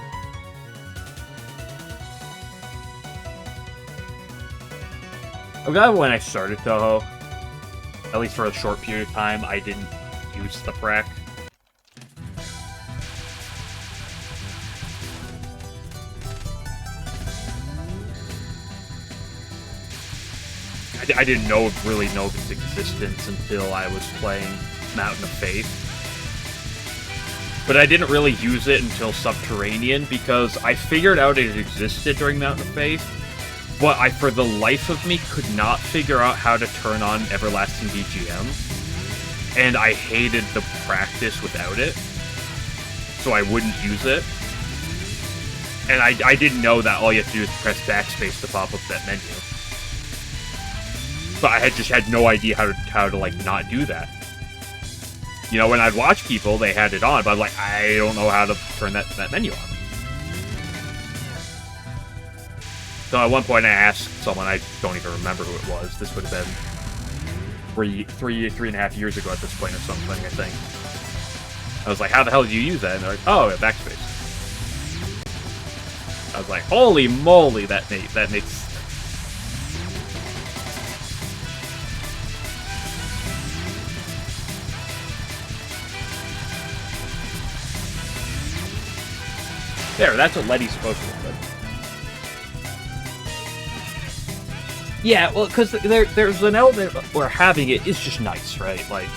I'm glad when I started Touhou, at least for a short period of time, I didn't use the Thaprak. I didn't really know its existence until I was playing Mountain of Faith. But I didn't really use it until Subterranean, because I figured out it existed during Mountain of Faith, but I, for the life of me, could not figure out how to turn on Everlasting BGM. And I hated the practice without it, so I wouldn't use it. And I didn't know that all you have to do is press backspace to pop up that menu. So I just had no idea how to like, not do that. You know, when I'd watch people, they had it on, but I'm like, I don't know how to turn that menu on. So at one point I asked someone, I don't even remember who it was. This would have been three and a half years ago at this point or something, I think. I was like, how the hell do you use that? And they're like, oh, yeah, backspace. I was like, holy moly, that makes... There, that's what Letty's supposed to look like. Yeah, well, because there's an element where having it is just nice, right? Like...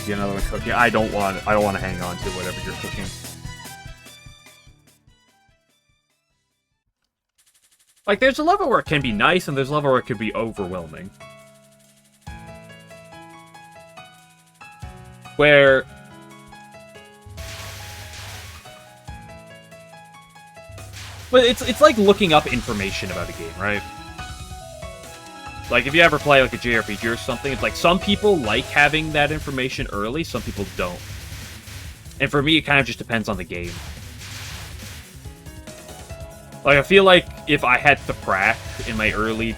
Get another one cooking. I don't want to hang on to whatever you're cooking. Like, there's a level where it can be nice, and there's a level where it could be overwhelming. Where... But it's like looking up information about a game, right? Like, if you ever play, like, a JRPG or something, it's like, some people like having that information early, some people don't. And for me, it kind of just depends on the game. Like, I feel like if I had Thaprak in my early...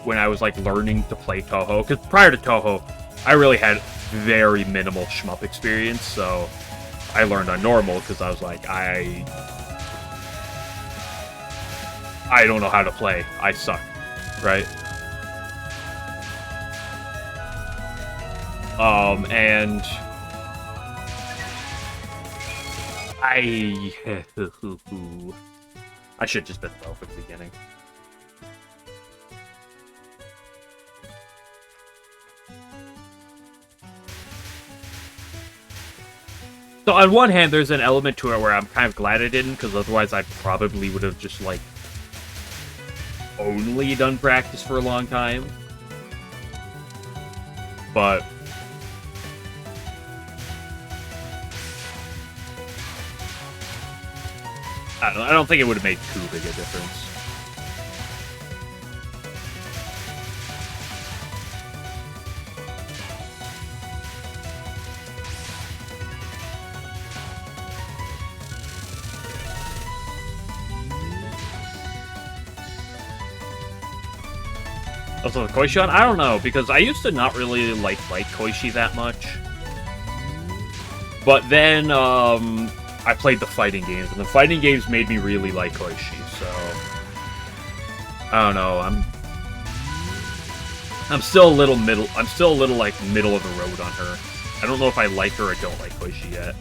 when I was, like, learning to play Touhou, because prior to Touhou, I really had very minimal shmup experience, so I learned on normal, because I was like, I don't know how to play. I suck, right? And I should have just been low from the beginning. So on one hand, there's an element to it where I'm kind of glad I didn't, because otherwise I probably would have just, like, only done practice for a long time. But I don't think it would have made too big a difference. Also, Koishi on? I don't know, because I used to not really like Koishi that much. But then, I played the fighting games, and the fighting games made me really like Koishi, so... I don't know, I'm still a little like, middle of the road on her. I don't know if I like her or don't like Koishi yet.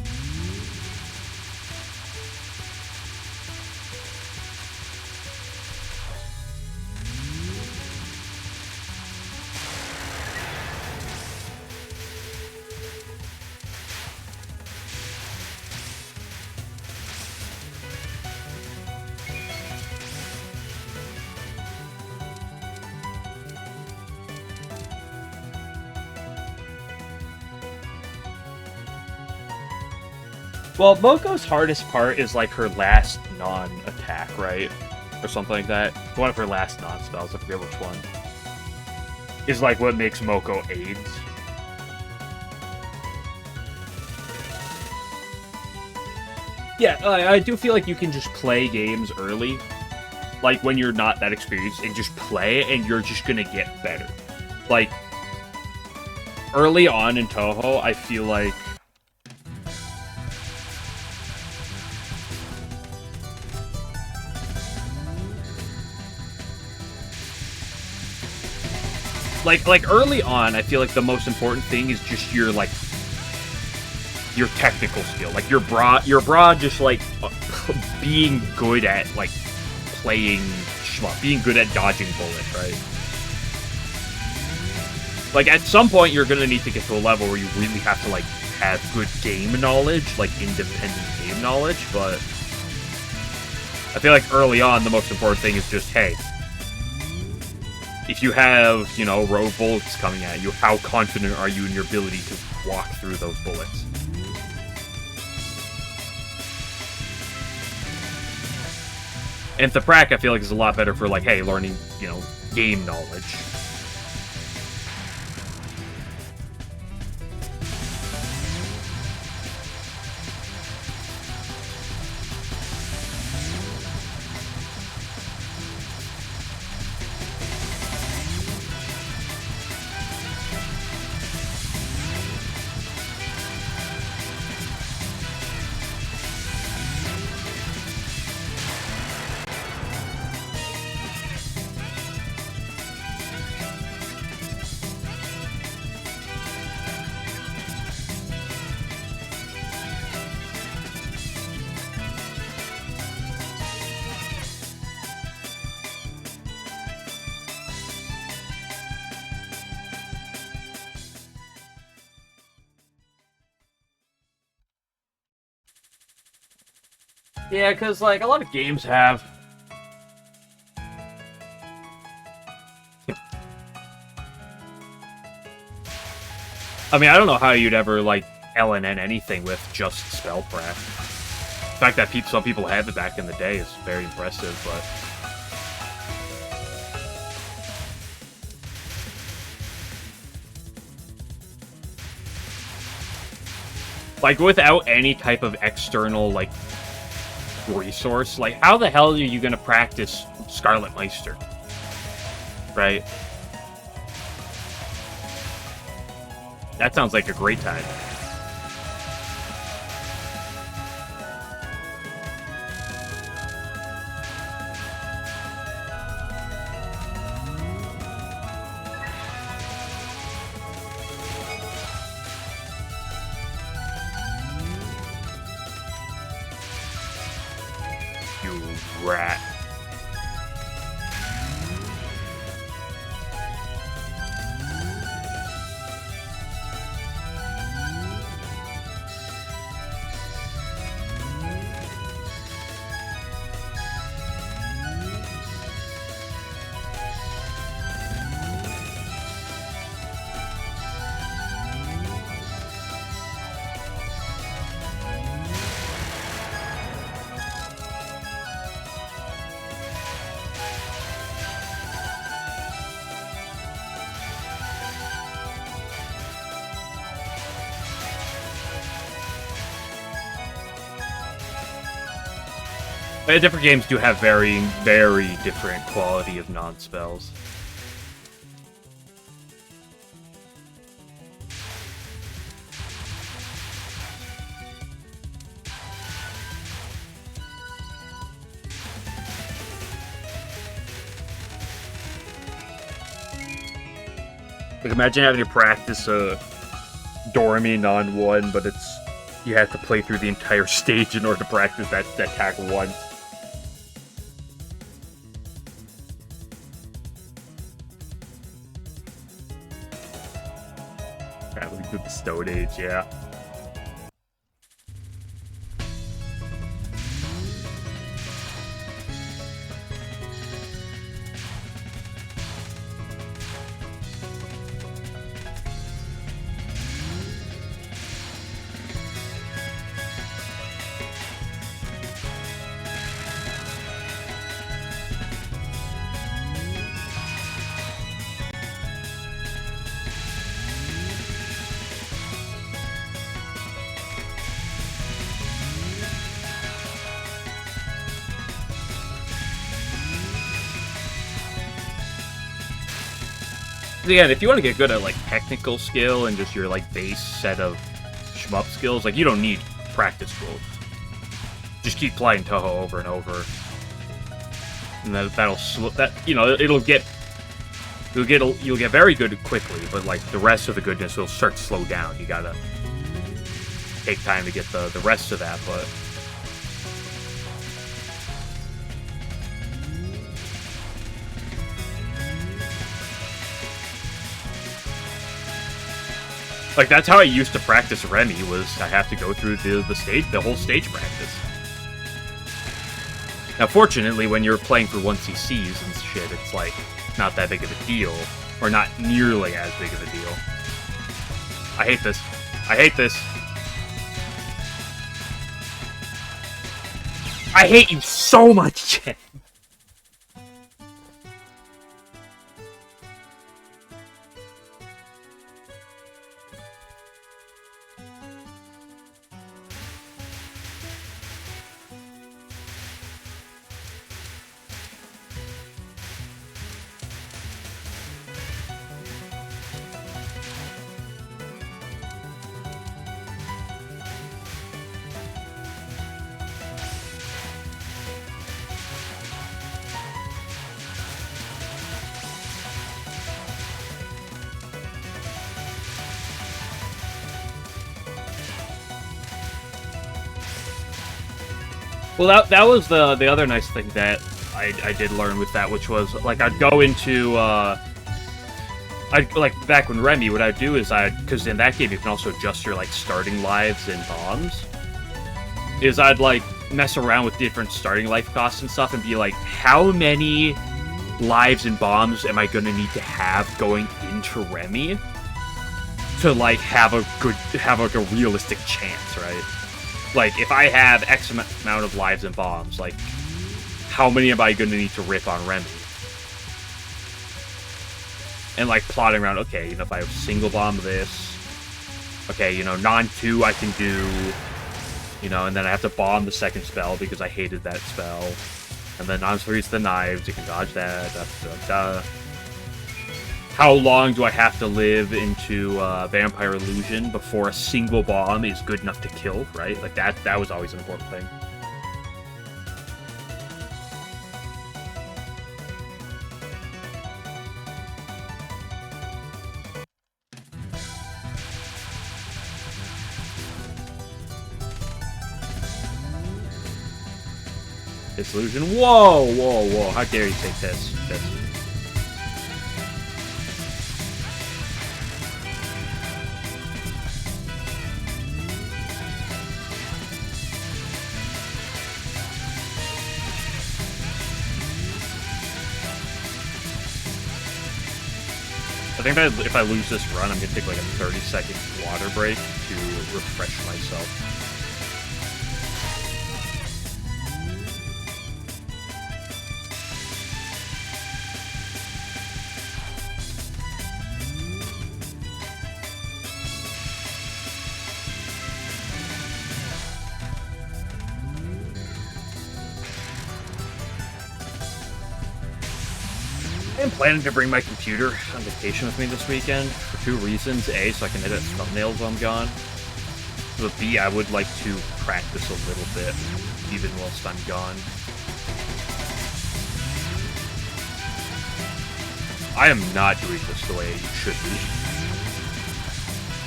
Well, Moko's hardest part is, like, her last non-attack, right? Or something like that. One of her last non-spells, I forget which one. Is, like, what makes Moko AIDS. Yeah, I do feel like you can just play games early. Like, when you're not that experienced, and just play, and you're just gonna get better. Like, early on in Touhou, I feel like... Like early on, I feel like the most important thing is just your, like, your technical skill. Like, your broad just, like, being good at, like, playing shmup, being good at dodging bullets, right? Like, at some point, you're gonna need to get to a level where you really have to, like, have good game knowledge, like, independent game knowledge, but I feel like early on, the most important thing is just, hey, if you have, you know, rogue bullets coming at you, how confident are you in your ability to walk through those bullets? And Thaprak, I feel like, is a lot better for, like, hey, learning, you know, game knowledge. Yeah, because, like, a lot of games have. I mean, I don't know how you'd ever, like, LNN anything with just spell prep. The fact that some people had it back in the day is very impressive, but... Like, without any type of external, like, resource, like, how the hell are you gonna practice Scarlet Meister? Right? That sounds like a great time. You rat. Different games do have varying, very different quality of non-spells. Like, imagine having to practice a Dormin on one, but you have to play through the entire stage in order to practice that attack once. Traveling through the Stone Age, yeah. Again, if you want to get good at, like, technical skill and just your, like, base set of shmup skills, like, you don't need practice rules. Just keep playing Touhou over and over. And that'll you know, you'll get very good quickly, but, like, the rest of the goodness will start to slow down. You gotta take time to get the rest of that, but... Like, that's how I used to practice Remy, was I have to go through the whole stage practice. Now, fortunately, when you're playing for 1cc's and shit, it's, like, not that big of a deal. Or not nearly as big of a deal. I hate this. I hate this. I hate you so much, Jen. Well, that was the other nice thing that I did learn with that, which was, like, I'd go into, like, back when Remy, what I'd do is because in that game you can also adjust your, like, starting lives and bombs, is I'd, like, mess around with different starting life costs and stuff and be like, how many lives and bombs am I gonna need to have going into Remy to, like, have like a realistic chance, right? Like, if I have X amount of lives and bombs, like, how many am I going to need to rip on Remy? And, like, plotting around, okay, you know, if I have single bomb this, okay, you know, non-2 I can do, you know, and then I have to bomb the second spell because I hated that spell. And then non-3's the knives, you can dodge that, How long do I have to live into Vampire Illusion before a single bomb is good enough to kill, right? Like, that was always an important thing. This illusion. Whoa, whoa, whoa. How dare you take this? I think that if I lose this run, I'm going to take like a 30-second water break to refresh myself. I'm planning to bring my computer on vacation with me this weekend for 2 reasons. A, so I can edit thumbnails while I'm gone. But B, I would like to practice a little bit, even whilst I'm gone. I am not doing this the way it should be.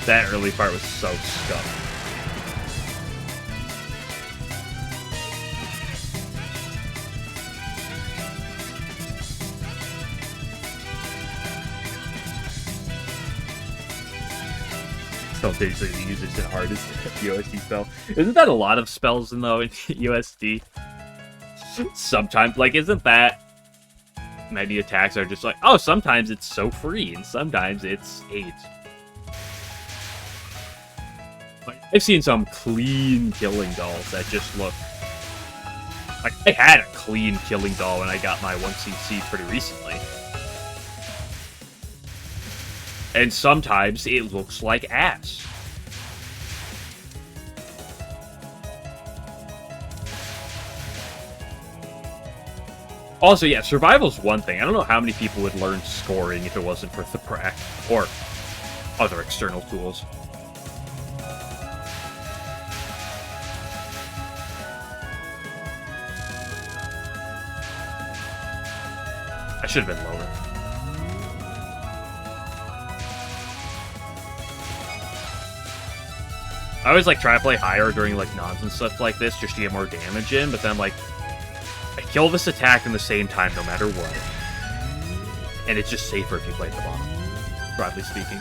That early part was so scuffed. Basically the user's the hardest USD spell. Isn't that a lot of spells in USD? Sometimes, like, isn't that many attacks are just like, oh, sometimes it's so free, and sometimes it's 8. Like, I've seen some clean killing dolls that just look... Like, I had a clean killing doll when I got my 1cc pretty recently. And sometimes it looks like ass. Also, yeah, survival's one thing. I don't know how many people would learn scoring if it wasn't for the prac or other external tools. I should have been lower. I always like try to play higher during like nods and stuff like this just to get more damage in, but then like I kill this attack in the same time no matter what. And it's just safer if you play at the bottom, broadly speaking.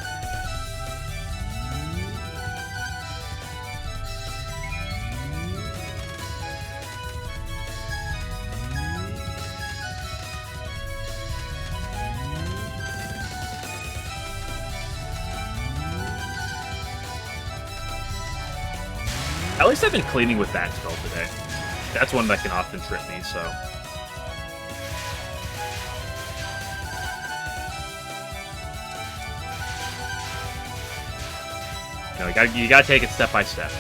At least I've been cleaning with that spell today. That's one that can often trip me, so... You gotta take it step by step.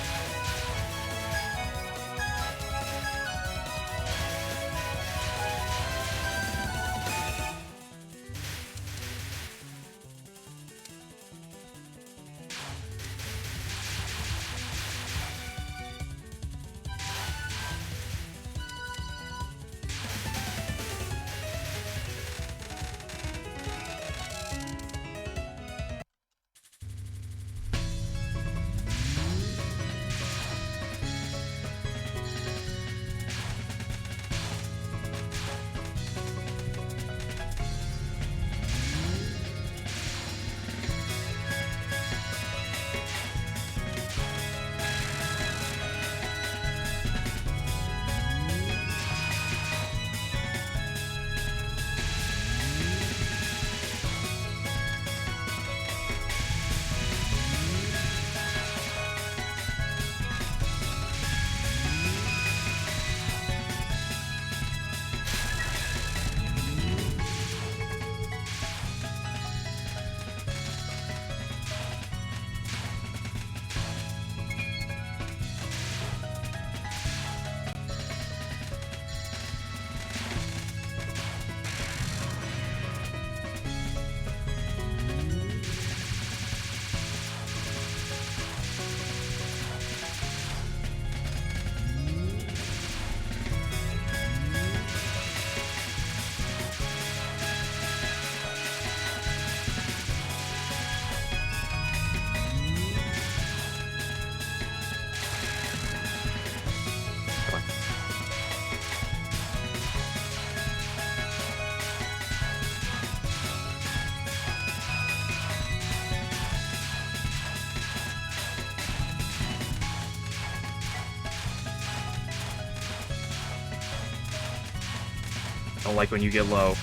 Don't like when you get low.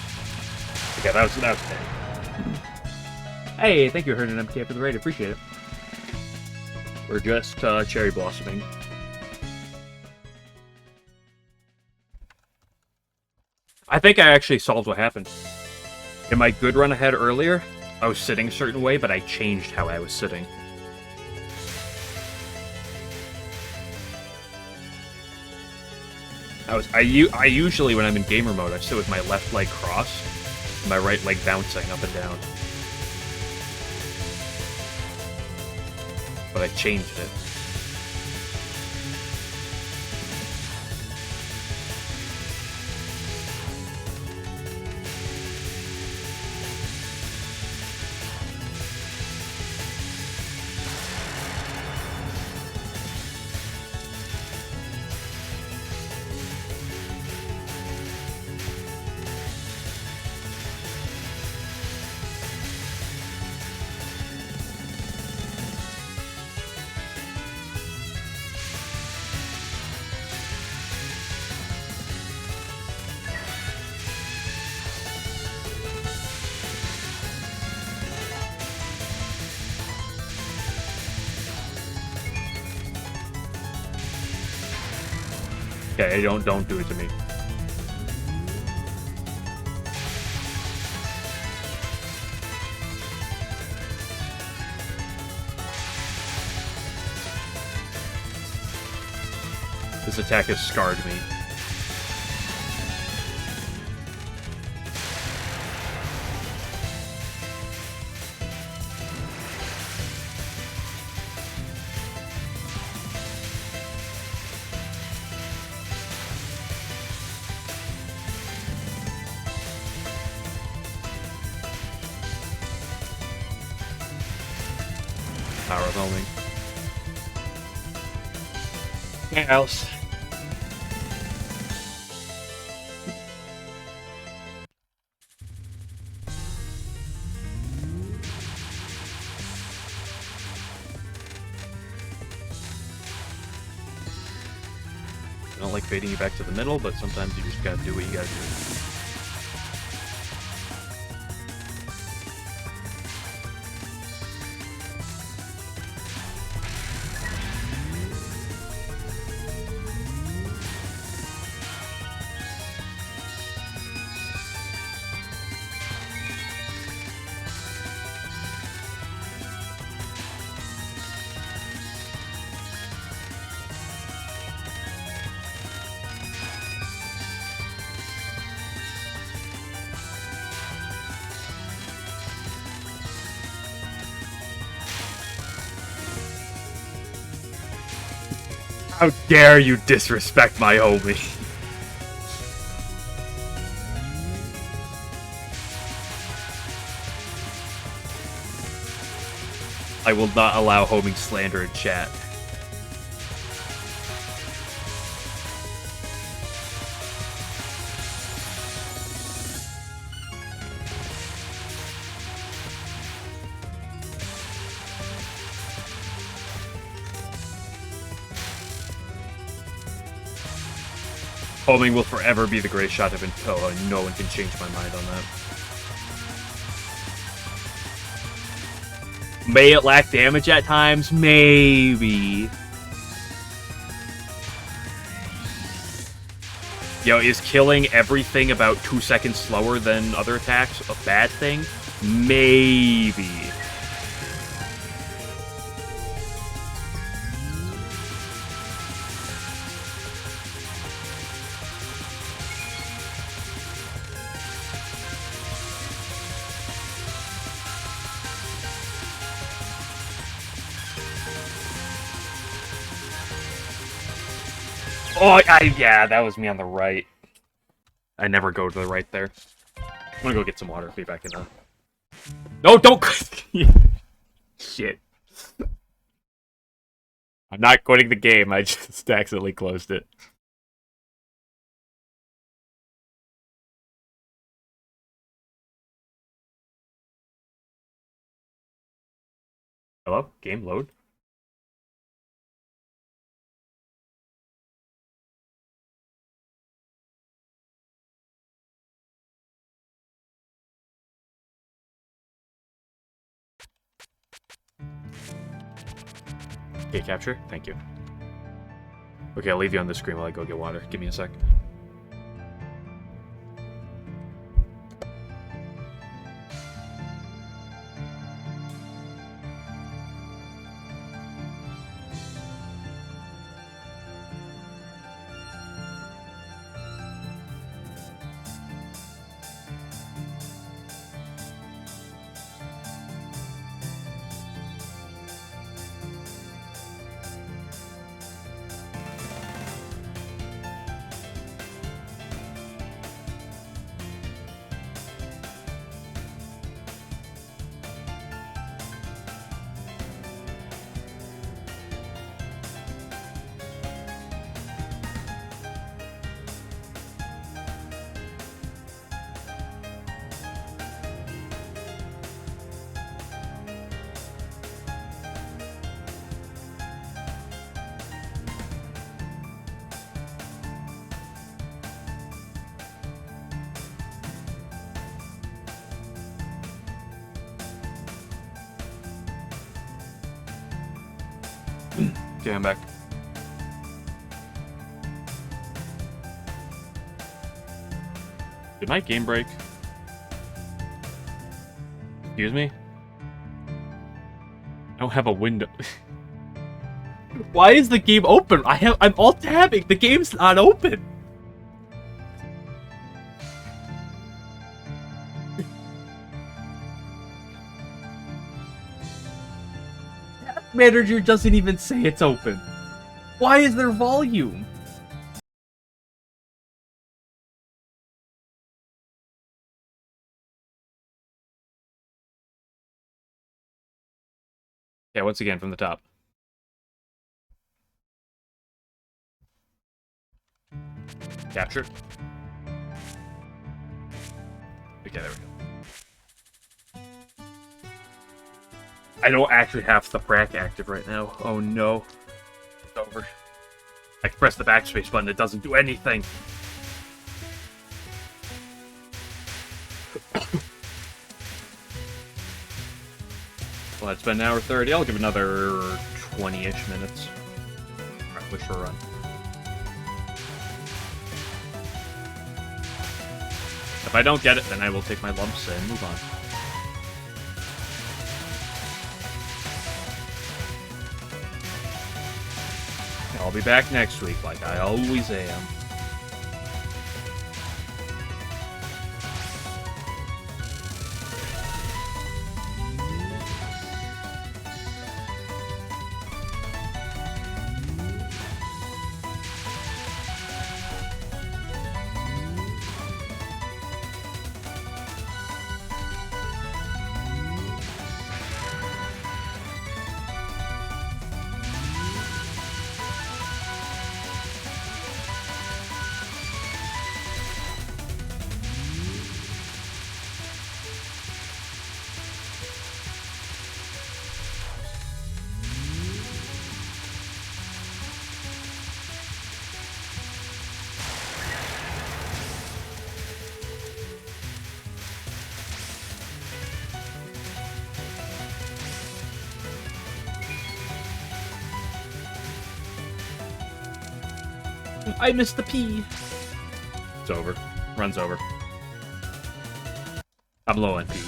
Okay, that was bad. Hey, thank you, Hernan MK, for the raid. Appreciate it. We're just cherry blossoming. I think I actually solved what happened. In my good run ahead earlier, I was sitting a certain way, but I changed how I was sitting. I usually, when I'm in gamer mode, I sit with my left leg crossed, My right leg bouncing up and down. But I changed it. Okay, don't do it to me. This attack has scarred me. Power of homing. Anything else? I don't like baiting you back to the middle, but sometimes you just gotta do what you gotta do. How dare you disrespect my homie? I will not allow homing slander in chat. Homing will forever be the great shot of Touhou, and no one can change my mind on that. May it lack damage at times? Maybe. Yo, is killing everything about 2 seconds slower than other attacks a bad thing? Maybe. Oh, yeah, that was me on the right. I never go to the right there. I'm gonna go get some water. Be back in a... No, don't... Shit. I'm not quitting the game. I just accidentally closed it. Hello? Game load? Okay, capture. Thank you. Okay, I'll leave you on the screen while I go get water. Give me a sec. Okay, I'm back. Did my game break? Excuse me? I don't have a window. Why is the game open? I'm alt-tabbing. The game's not open. Task Manager doesn't even say it's open. Why is there volume? Yeah, once again from the top. Capture. Okay, there we go. I don't actually have the frac active right now. Oh no. It's over. I can press the backspace button, it doesn't do anything. Well, it's been an hour 30. I'll give another 20-ish minutes. Alright, push for a run. If I don't get it, then I will take my lumps and move on. I'll be back next week, like I always am. I missed the P. It's over. Run's over. I'm low on P.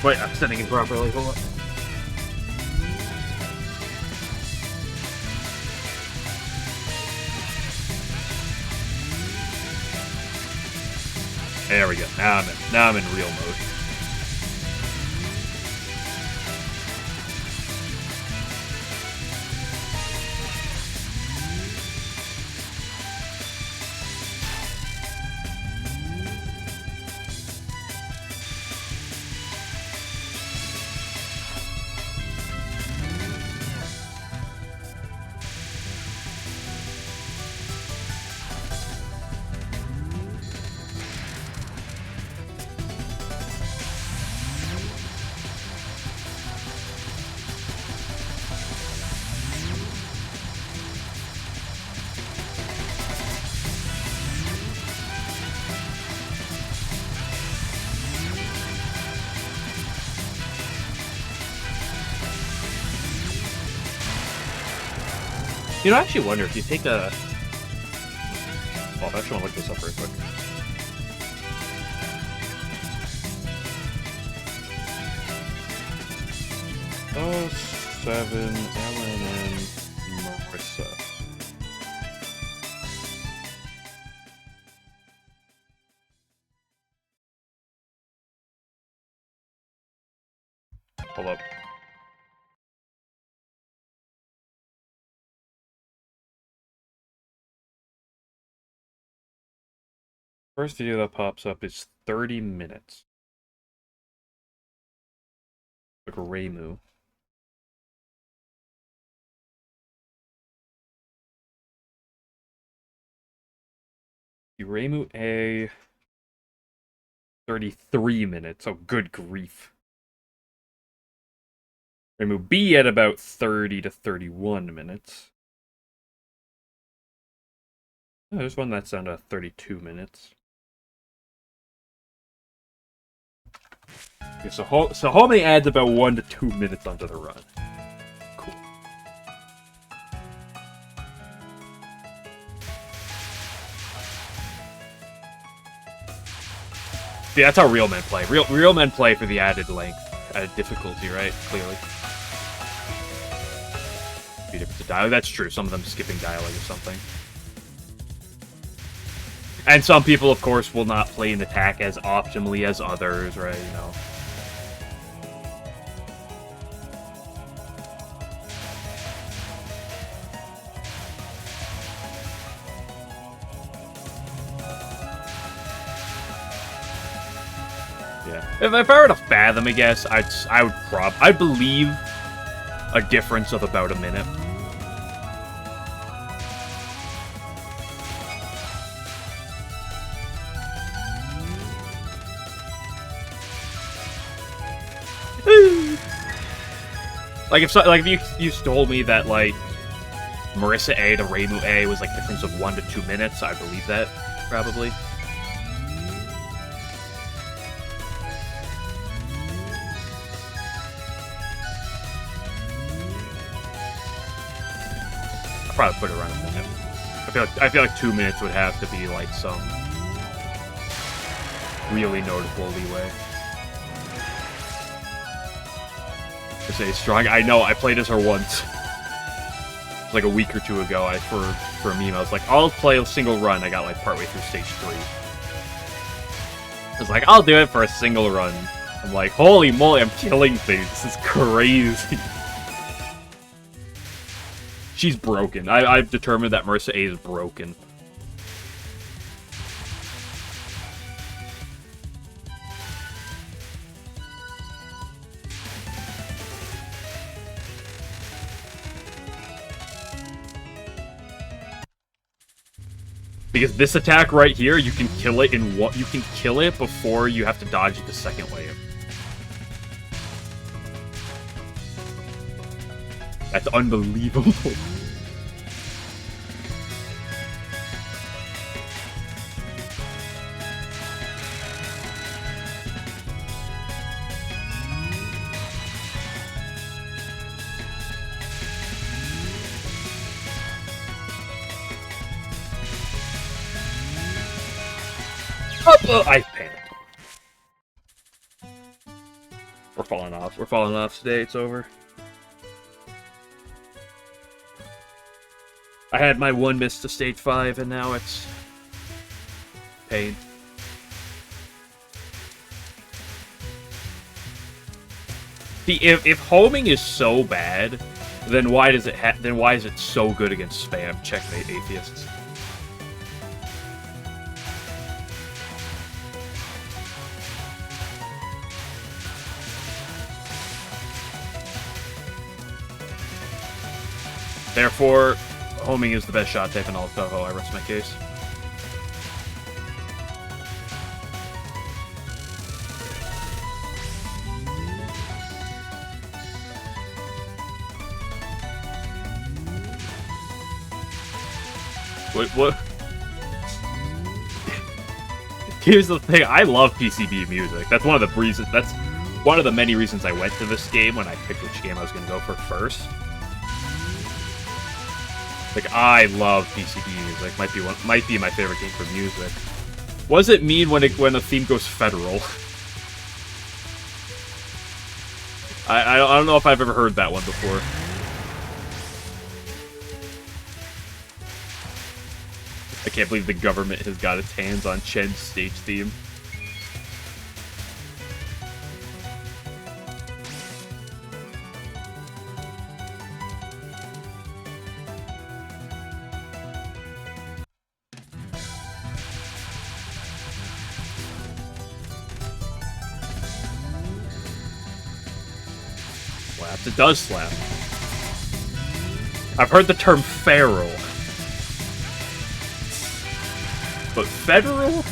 Wait, I'm setting it properly. Hold on. There we go. Now I'm in real mode. You know, I actually wonder if you take a... Oh, I actually want to look this up real quick. Oh, 7 LNN Marissa. Hold up. First video that pops up is 30 minutes. Like Raymu. Raymu A... 33 minutes. Oh, good grief. Raymu B at about 30 to 31 minutes. Oh, there's one that's down to 32 minutes. Okay, so homing adds about 1 to 2 minutes onto the run. Cool. See, that's how real men play. Real men play for the added length, added difficulty, right? Clearly. Be different to dialogue. That's true. Some of them skipping dialogue or something. And some people, of course, will not play an attack as optimally as others, right? You know. Yeah. If I were to fathom a guess, I'd believe a difference of about a minute. Like if you told me that like Marissa A to Reimu A was like a difference of 1 to 2 minutes, I believe that probably. I'll probably put it around a minute. I feel like 2 minutes would have to be like some really notable leeway. To say strong. I know, I played as her once. It was like a week or two ago. For a meme, I was like, I'll play a single run. I got like partway through stage 3. I was like, I'll do it for a single run. I'm like, holy moly, I'm killing things. This is crazy. She's broken. I've determined that Marissa A is broken. Because this attack right here, you can kill it in what you can kill it before you have to dodge the second wave. That's unbelievable. I panicked. We're falling off. We're falling off today. It's over. I had my one miss to stage 5, and now it's pain. See, if homing is so bad, then why does it then why is it so good against spam? Checkmate, atheists. Therefore, homing is the best shot type in all of Touhou. I rest my case. What? Here's the thing. I love PCB music. That's one of the reasons. That's one of the many reasons I went to this game when I picked which game I was going to go for first. Like, I love PCB music. Might be my favorite game for music. What does it mean when a theme goes federal? I don't know if I've ever heard that one before. I can't believe the government has got its hands on Chen's stage theme. Slaps. It does slap. I've heard the term feral. But federal?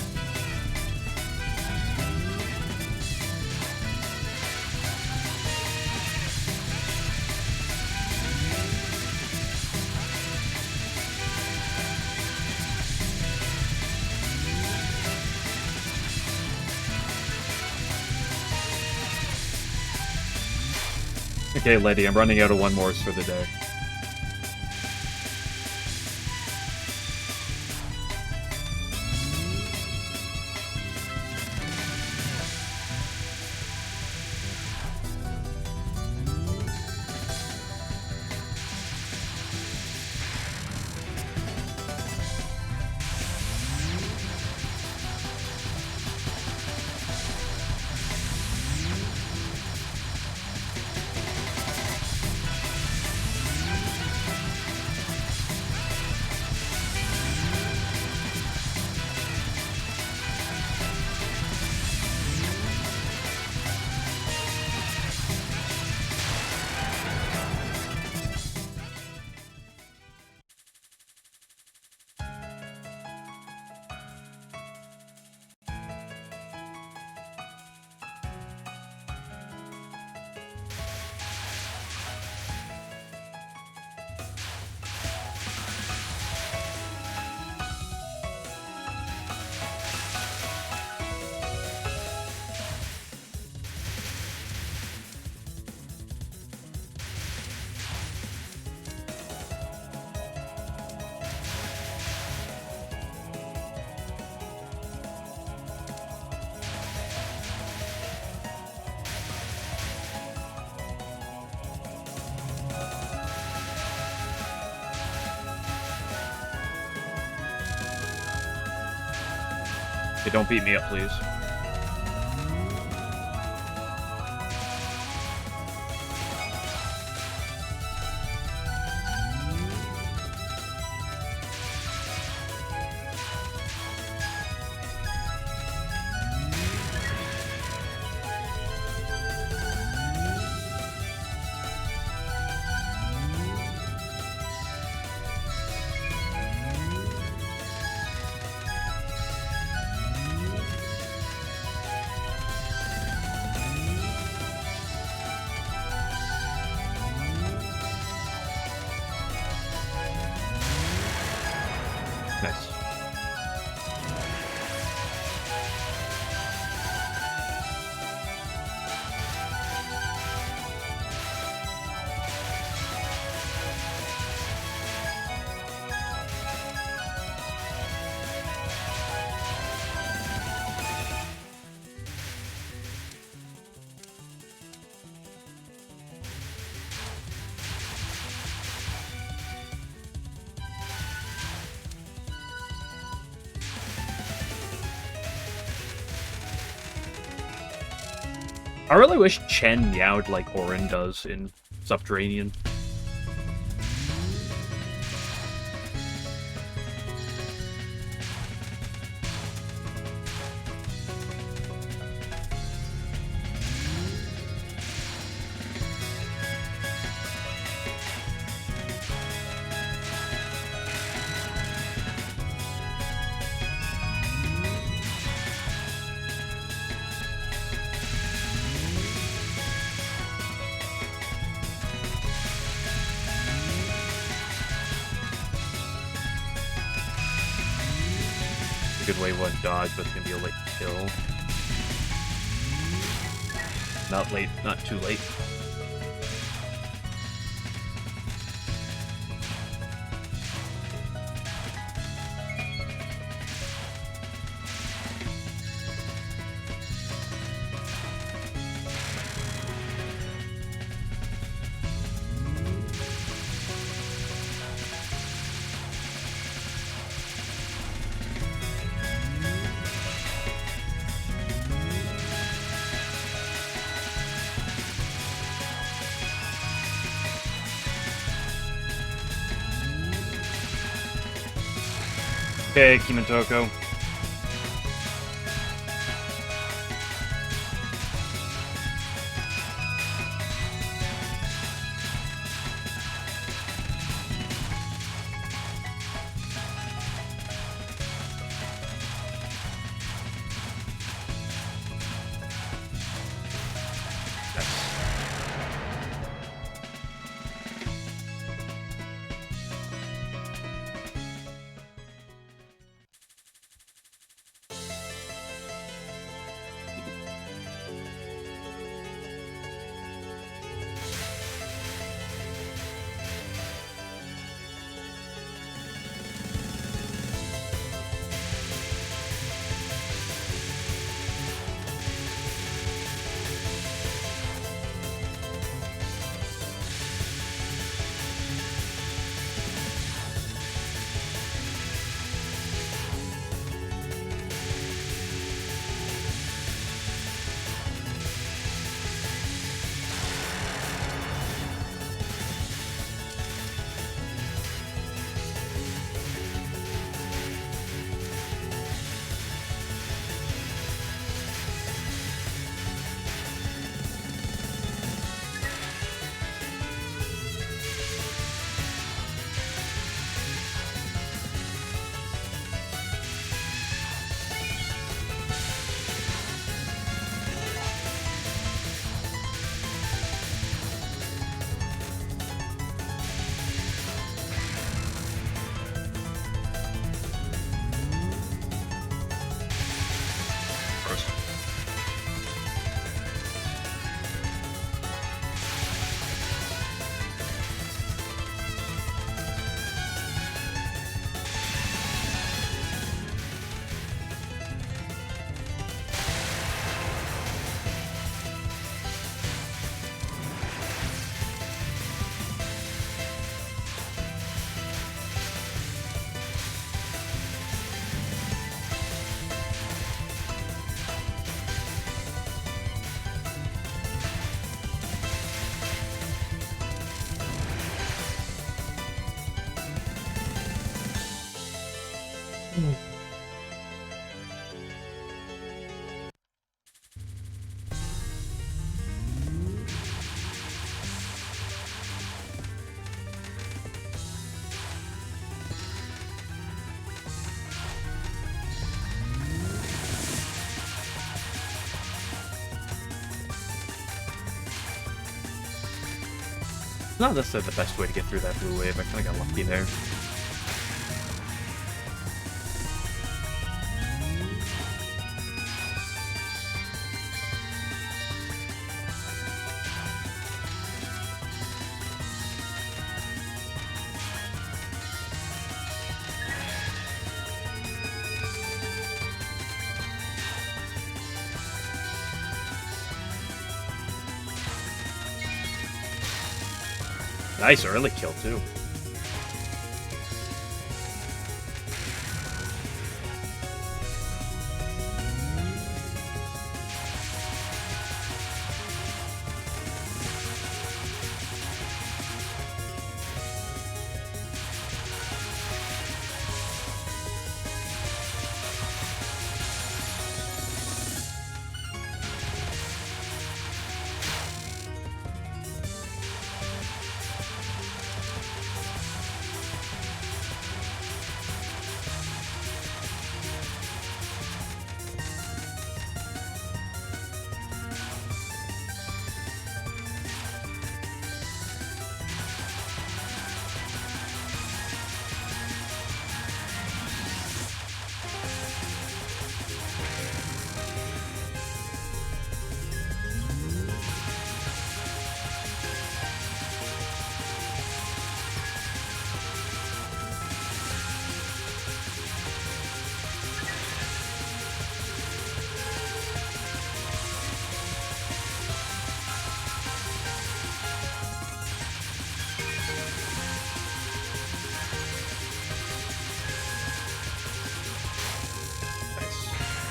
Okay, Letty, I'm running out of one more for the day. Okay, don't beat me up, please. Nice. I really wish Chen meowed like Orin does in Subterranean. Good wave one dodge, but it's gonna be a late kill. Not late, not too late. Okay, Kimentoko. Not necessarily the best way to get through that blue wave. I kind of got lucky there. Nice early kill, too.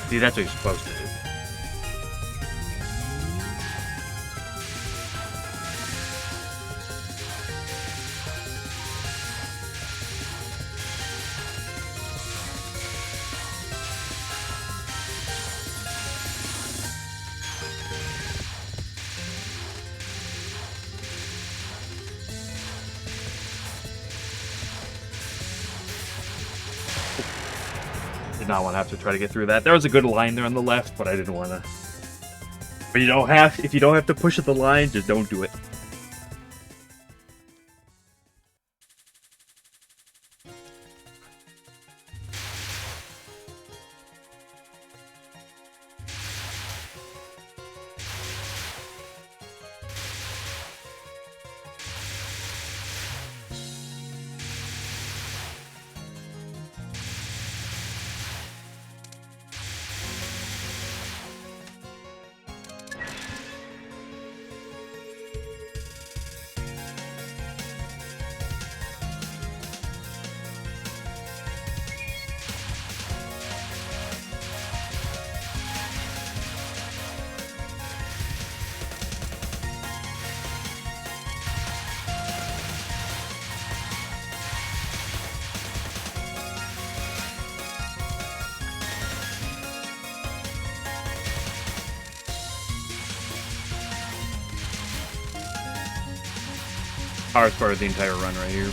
See, that's what you're supposed to do. Did not want to have to try to get through that. There was a good line there on the left, but I didn't want to. But you don't have. If you don't have to push at the line, just don't do it. Hardest part of the entire run right here.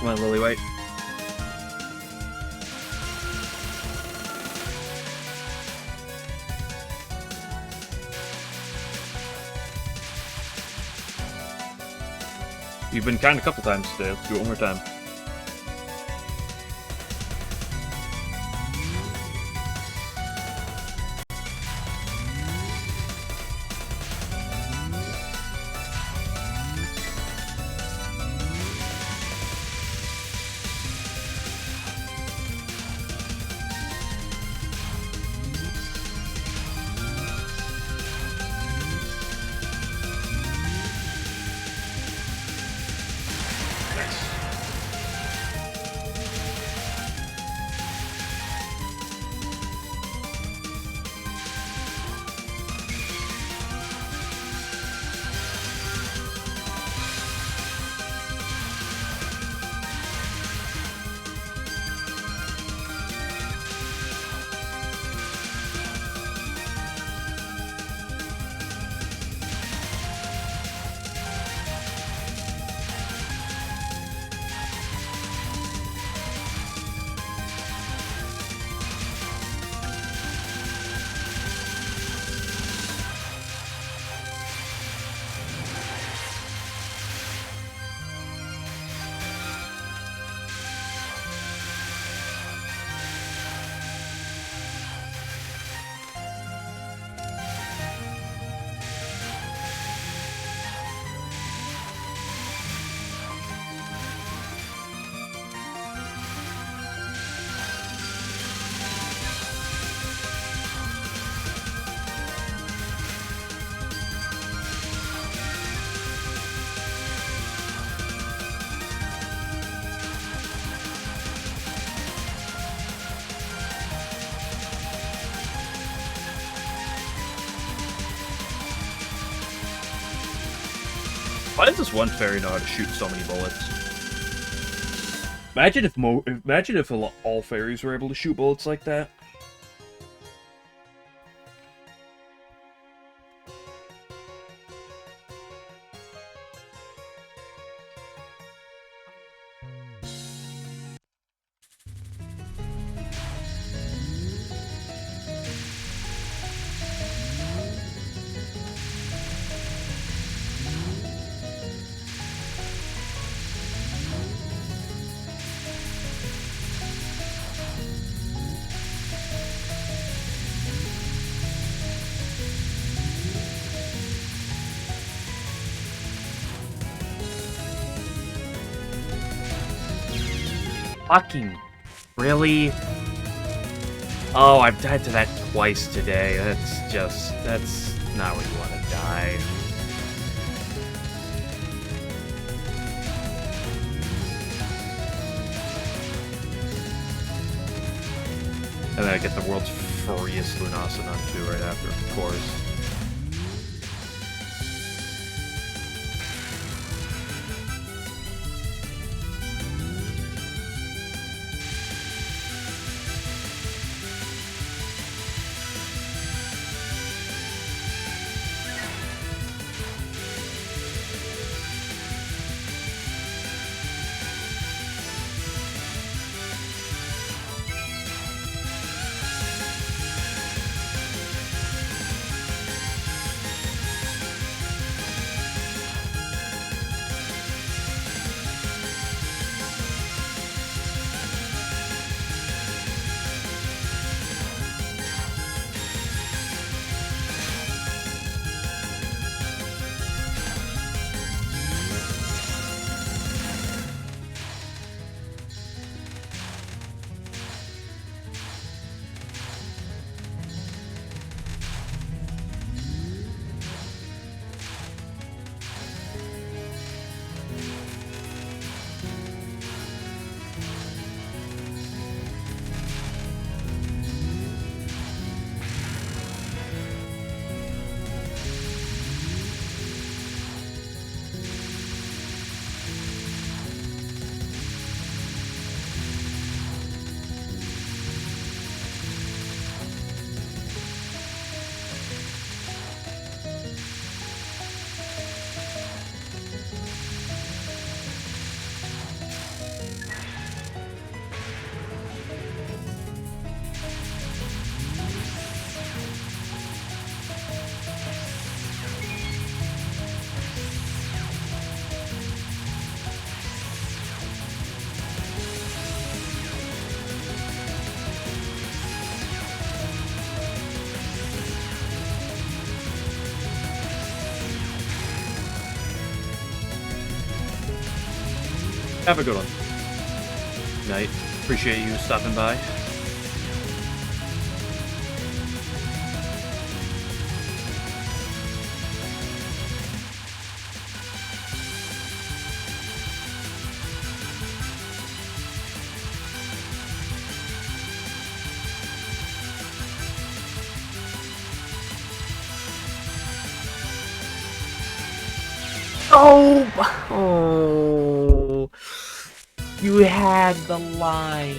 Come on, Lily White. You've been kind a couple times today. Let's do it one more time. Why does this one fairy know how to shoot so many bullets? Imagine if all fairies were able to shoot bullets like that. Fucking... Really? Oh, I've died to that twice today. That's not where you want to die. And then I get the world's furriest Lunasanon too right after, of course. Have a good one. Night. Appreciate you stopping by. Oh, you had the line.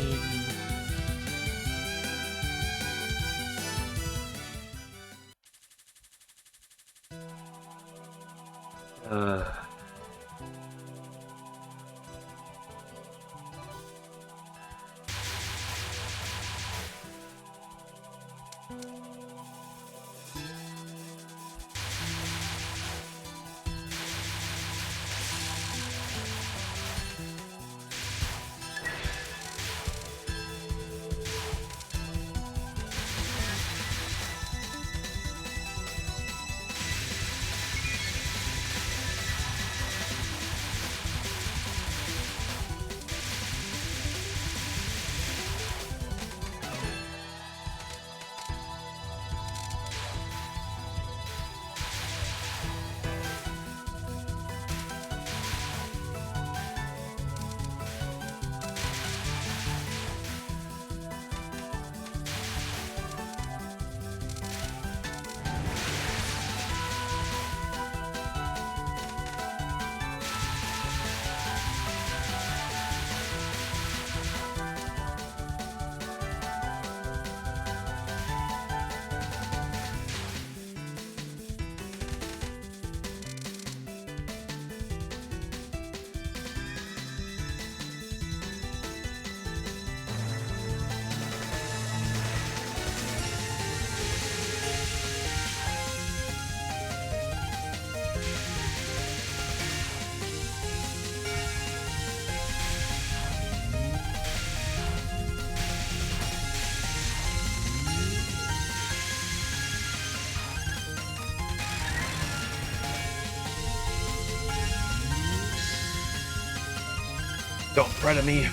Don't fret at me.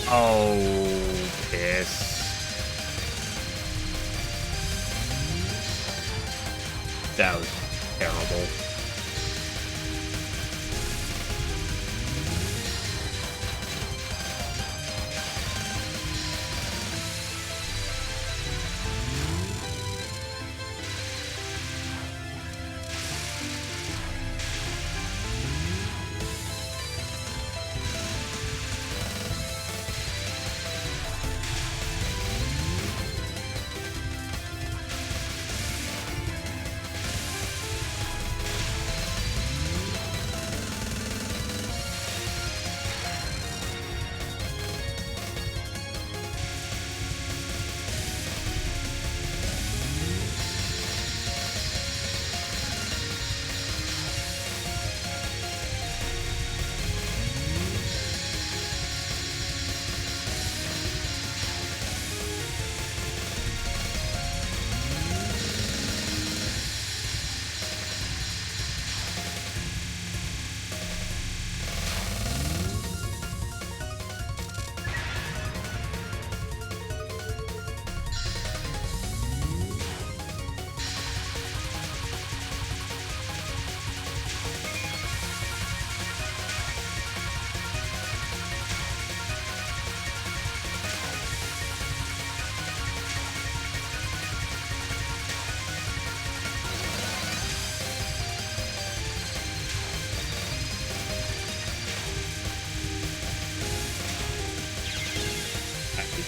Oh, piss. That was terrible.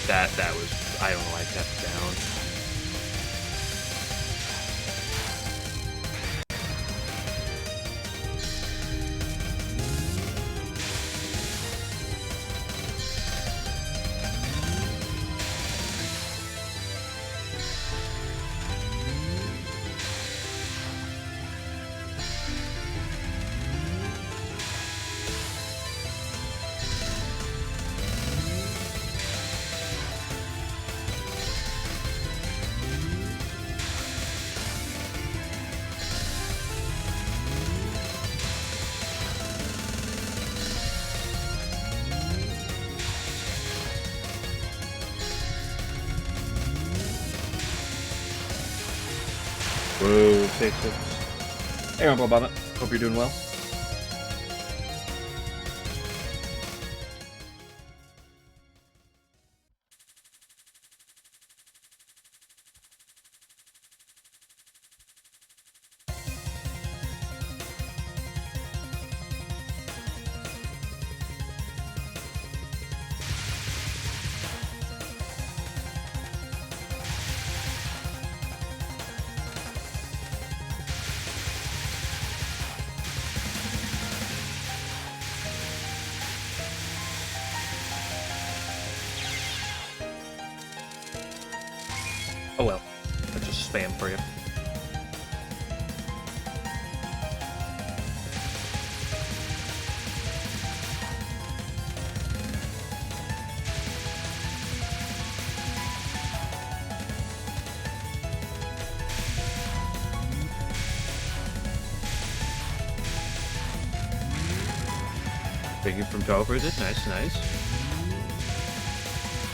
That was, I don't know why I kept down. Whoa, safe six. Hey, Uncle Bobbit. Hope you're doing well. Oh well, that's just spam for you. Taking from Touhou is it? Nice, nice.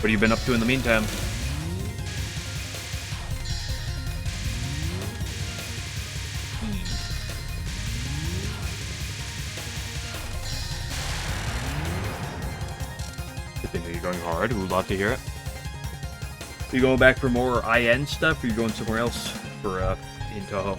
What have you been up to in the meantime? Good thing that you're going hard. We'd love to hear it. Are you going back for more IN stuff, or are you going somewhere else for in Touhou?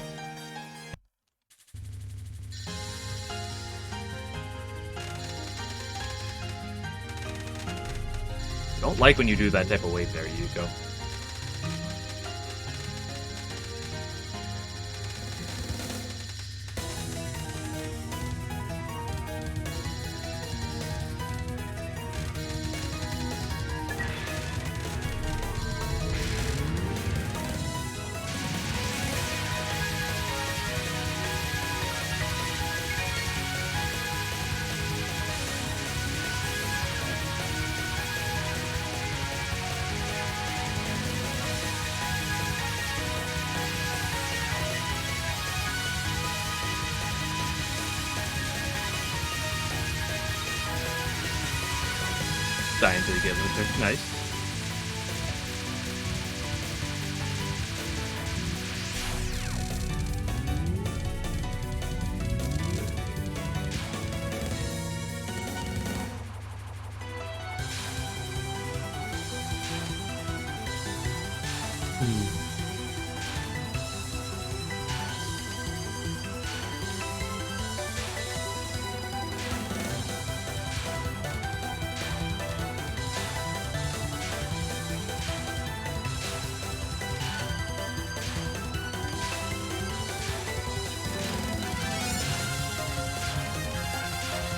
I don't like when you do that type of wave there, Yuko. Dying to get Luther. Nice.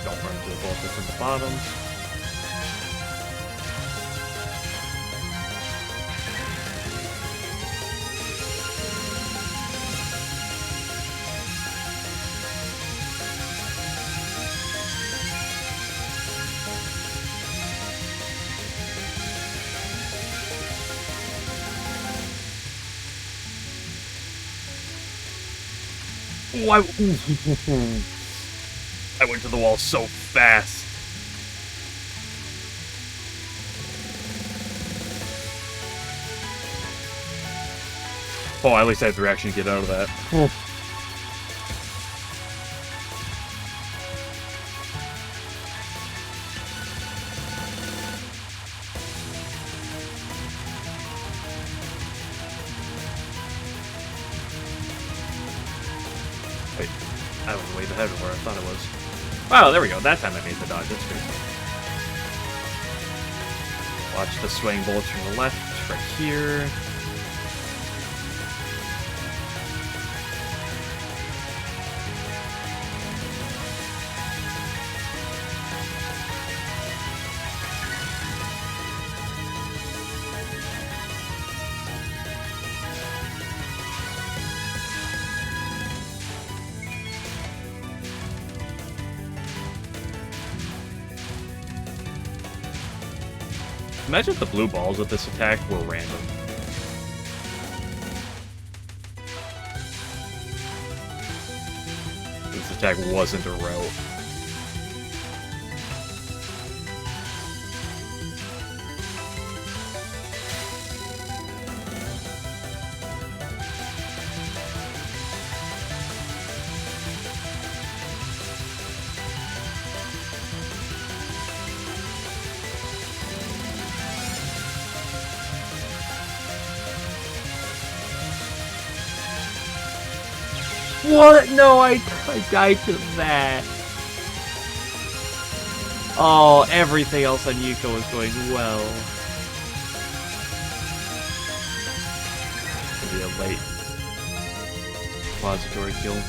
Don't run into the bolter from the bottom. Oh, I went to the wall so fast. Oh, at least I had the reaction to get out of that. Oh. Wait, I was way ahead of where I thought it was. Wow, there we go. That time I made the dodge. That's good. Watch the swaying bullets from the left, right here. Imagine if the blue balls of this attack were random. This attack wasn't a route. What? No, I died to that. Oh, everything else on Yuko was going well. Maybe a late repository kill.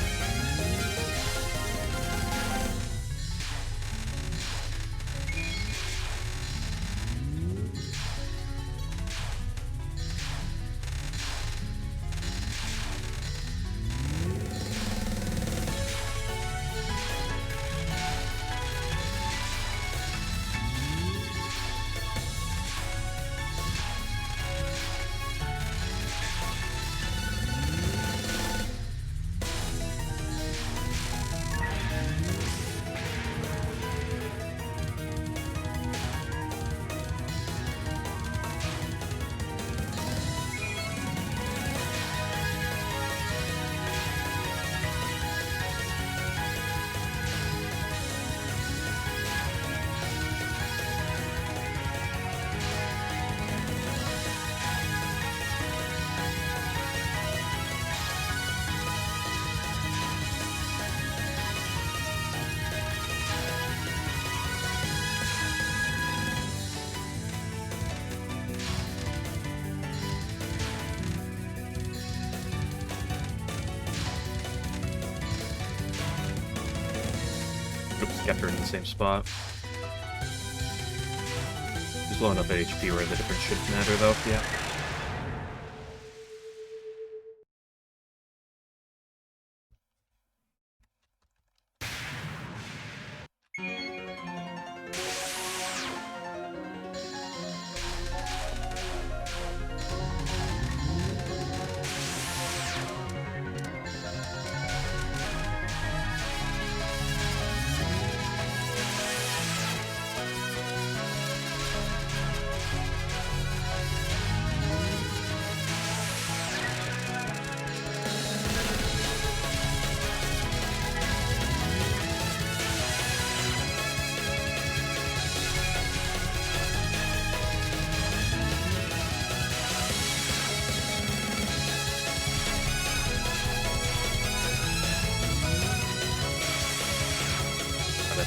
kept her in the same spot. She's low enough at HP where the difference shouldn't matter, though. Yeah.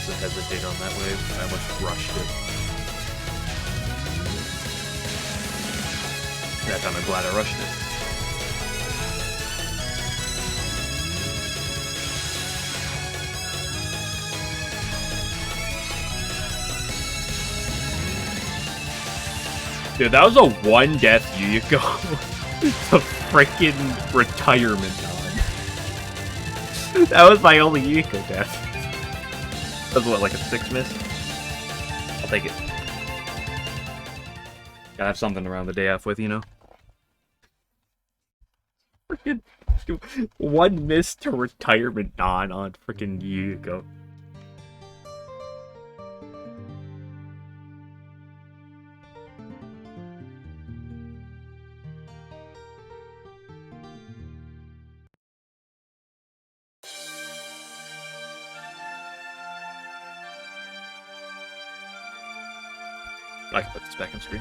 To hesitate on that wave. I almost rushed it. That time I'm glad I rushed it. Dude, that was a one-death Yuyuko to frickin' retirement on. That was my only Yuyuko death. That was what, like a 6 miss? I'll take it. Gotta have something around the day off with, you know? Freaking 1 miss to retirement on freaking Yuyuko. I can put this back on screen.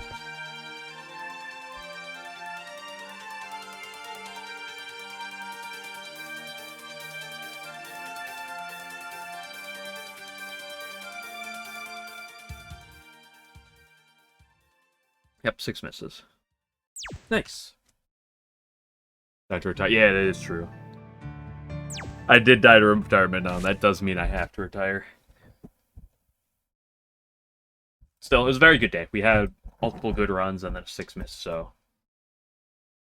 Yep, 6 misses. Nice. Died to retire. Yeah, that is true. I did die to retirement on. That does mean I have to retire. Still, it was a very good day. We had multiple good runs and then a 6 miss, so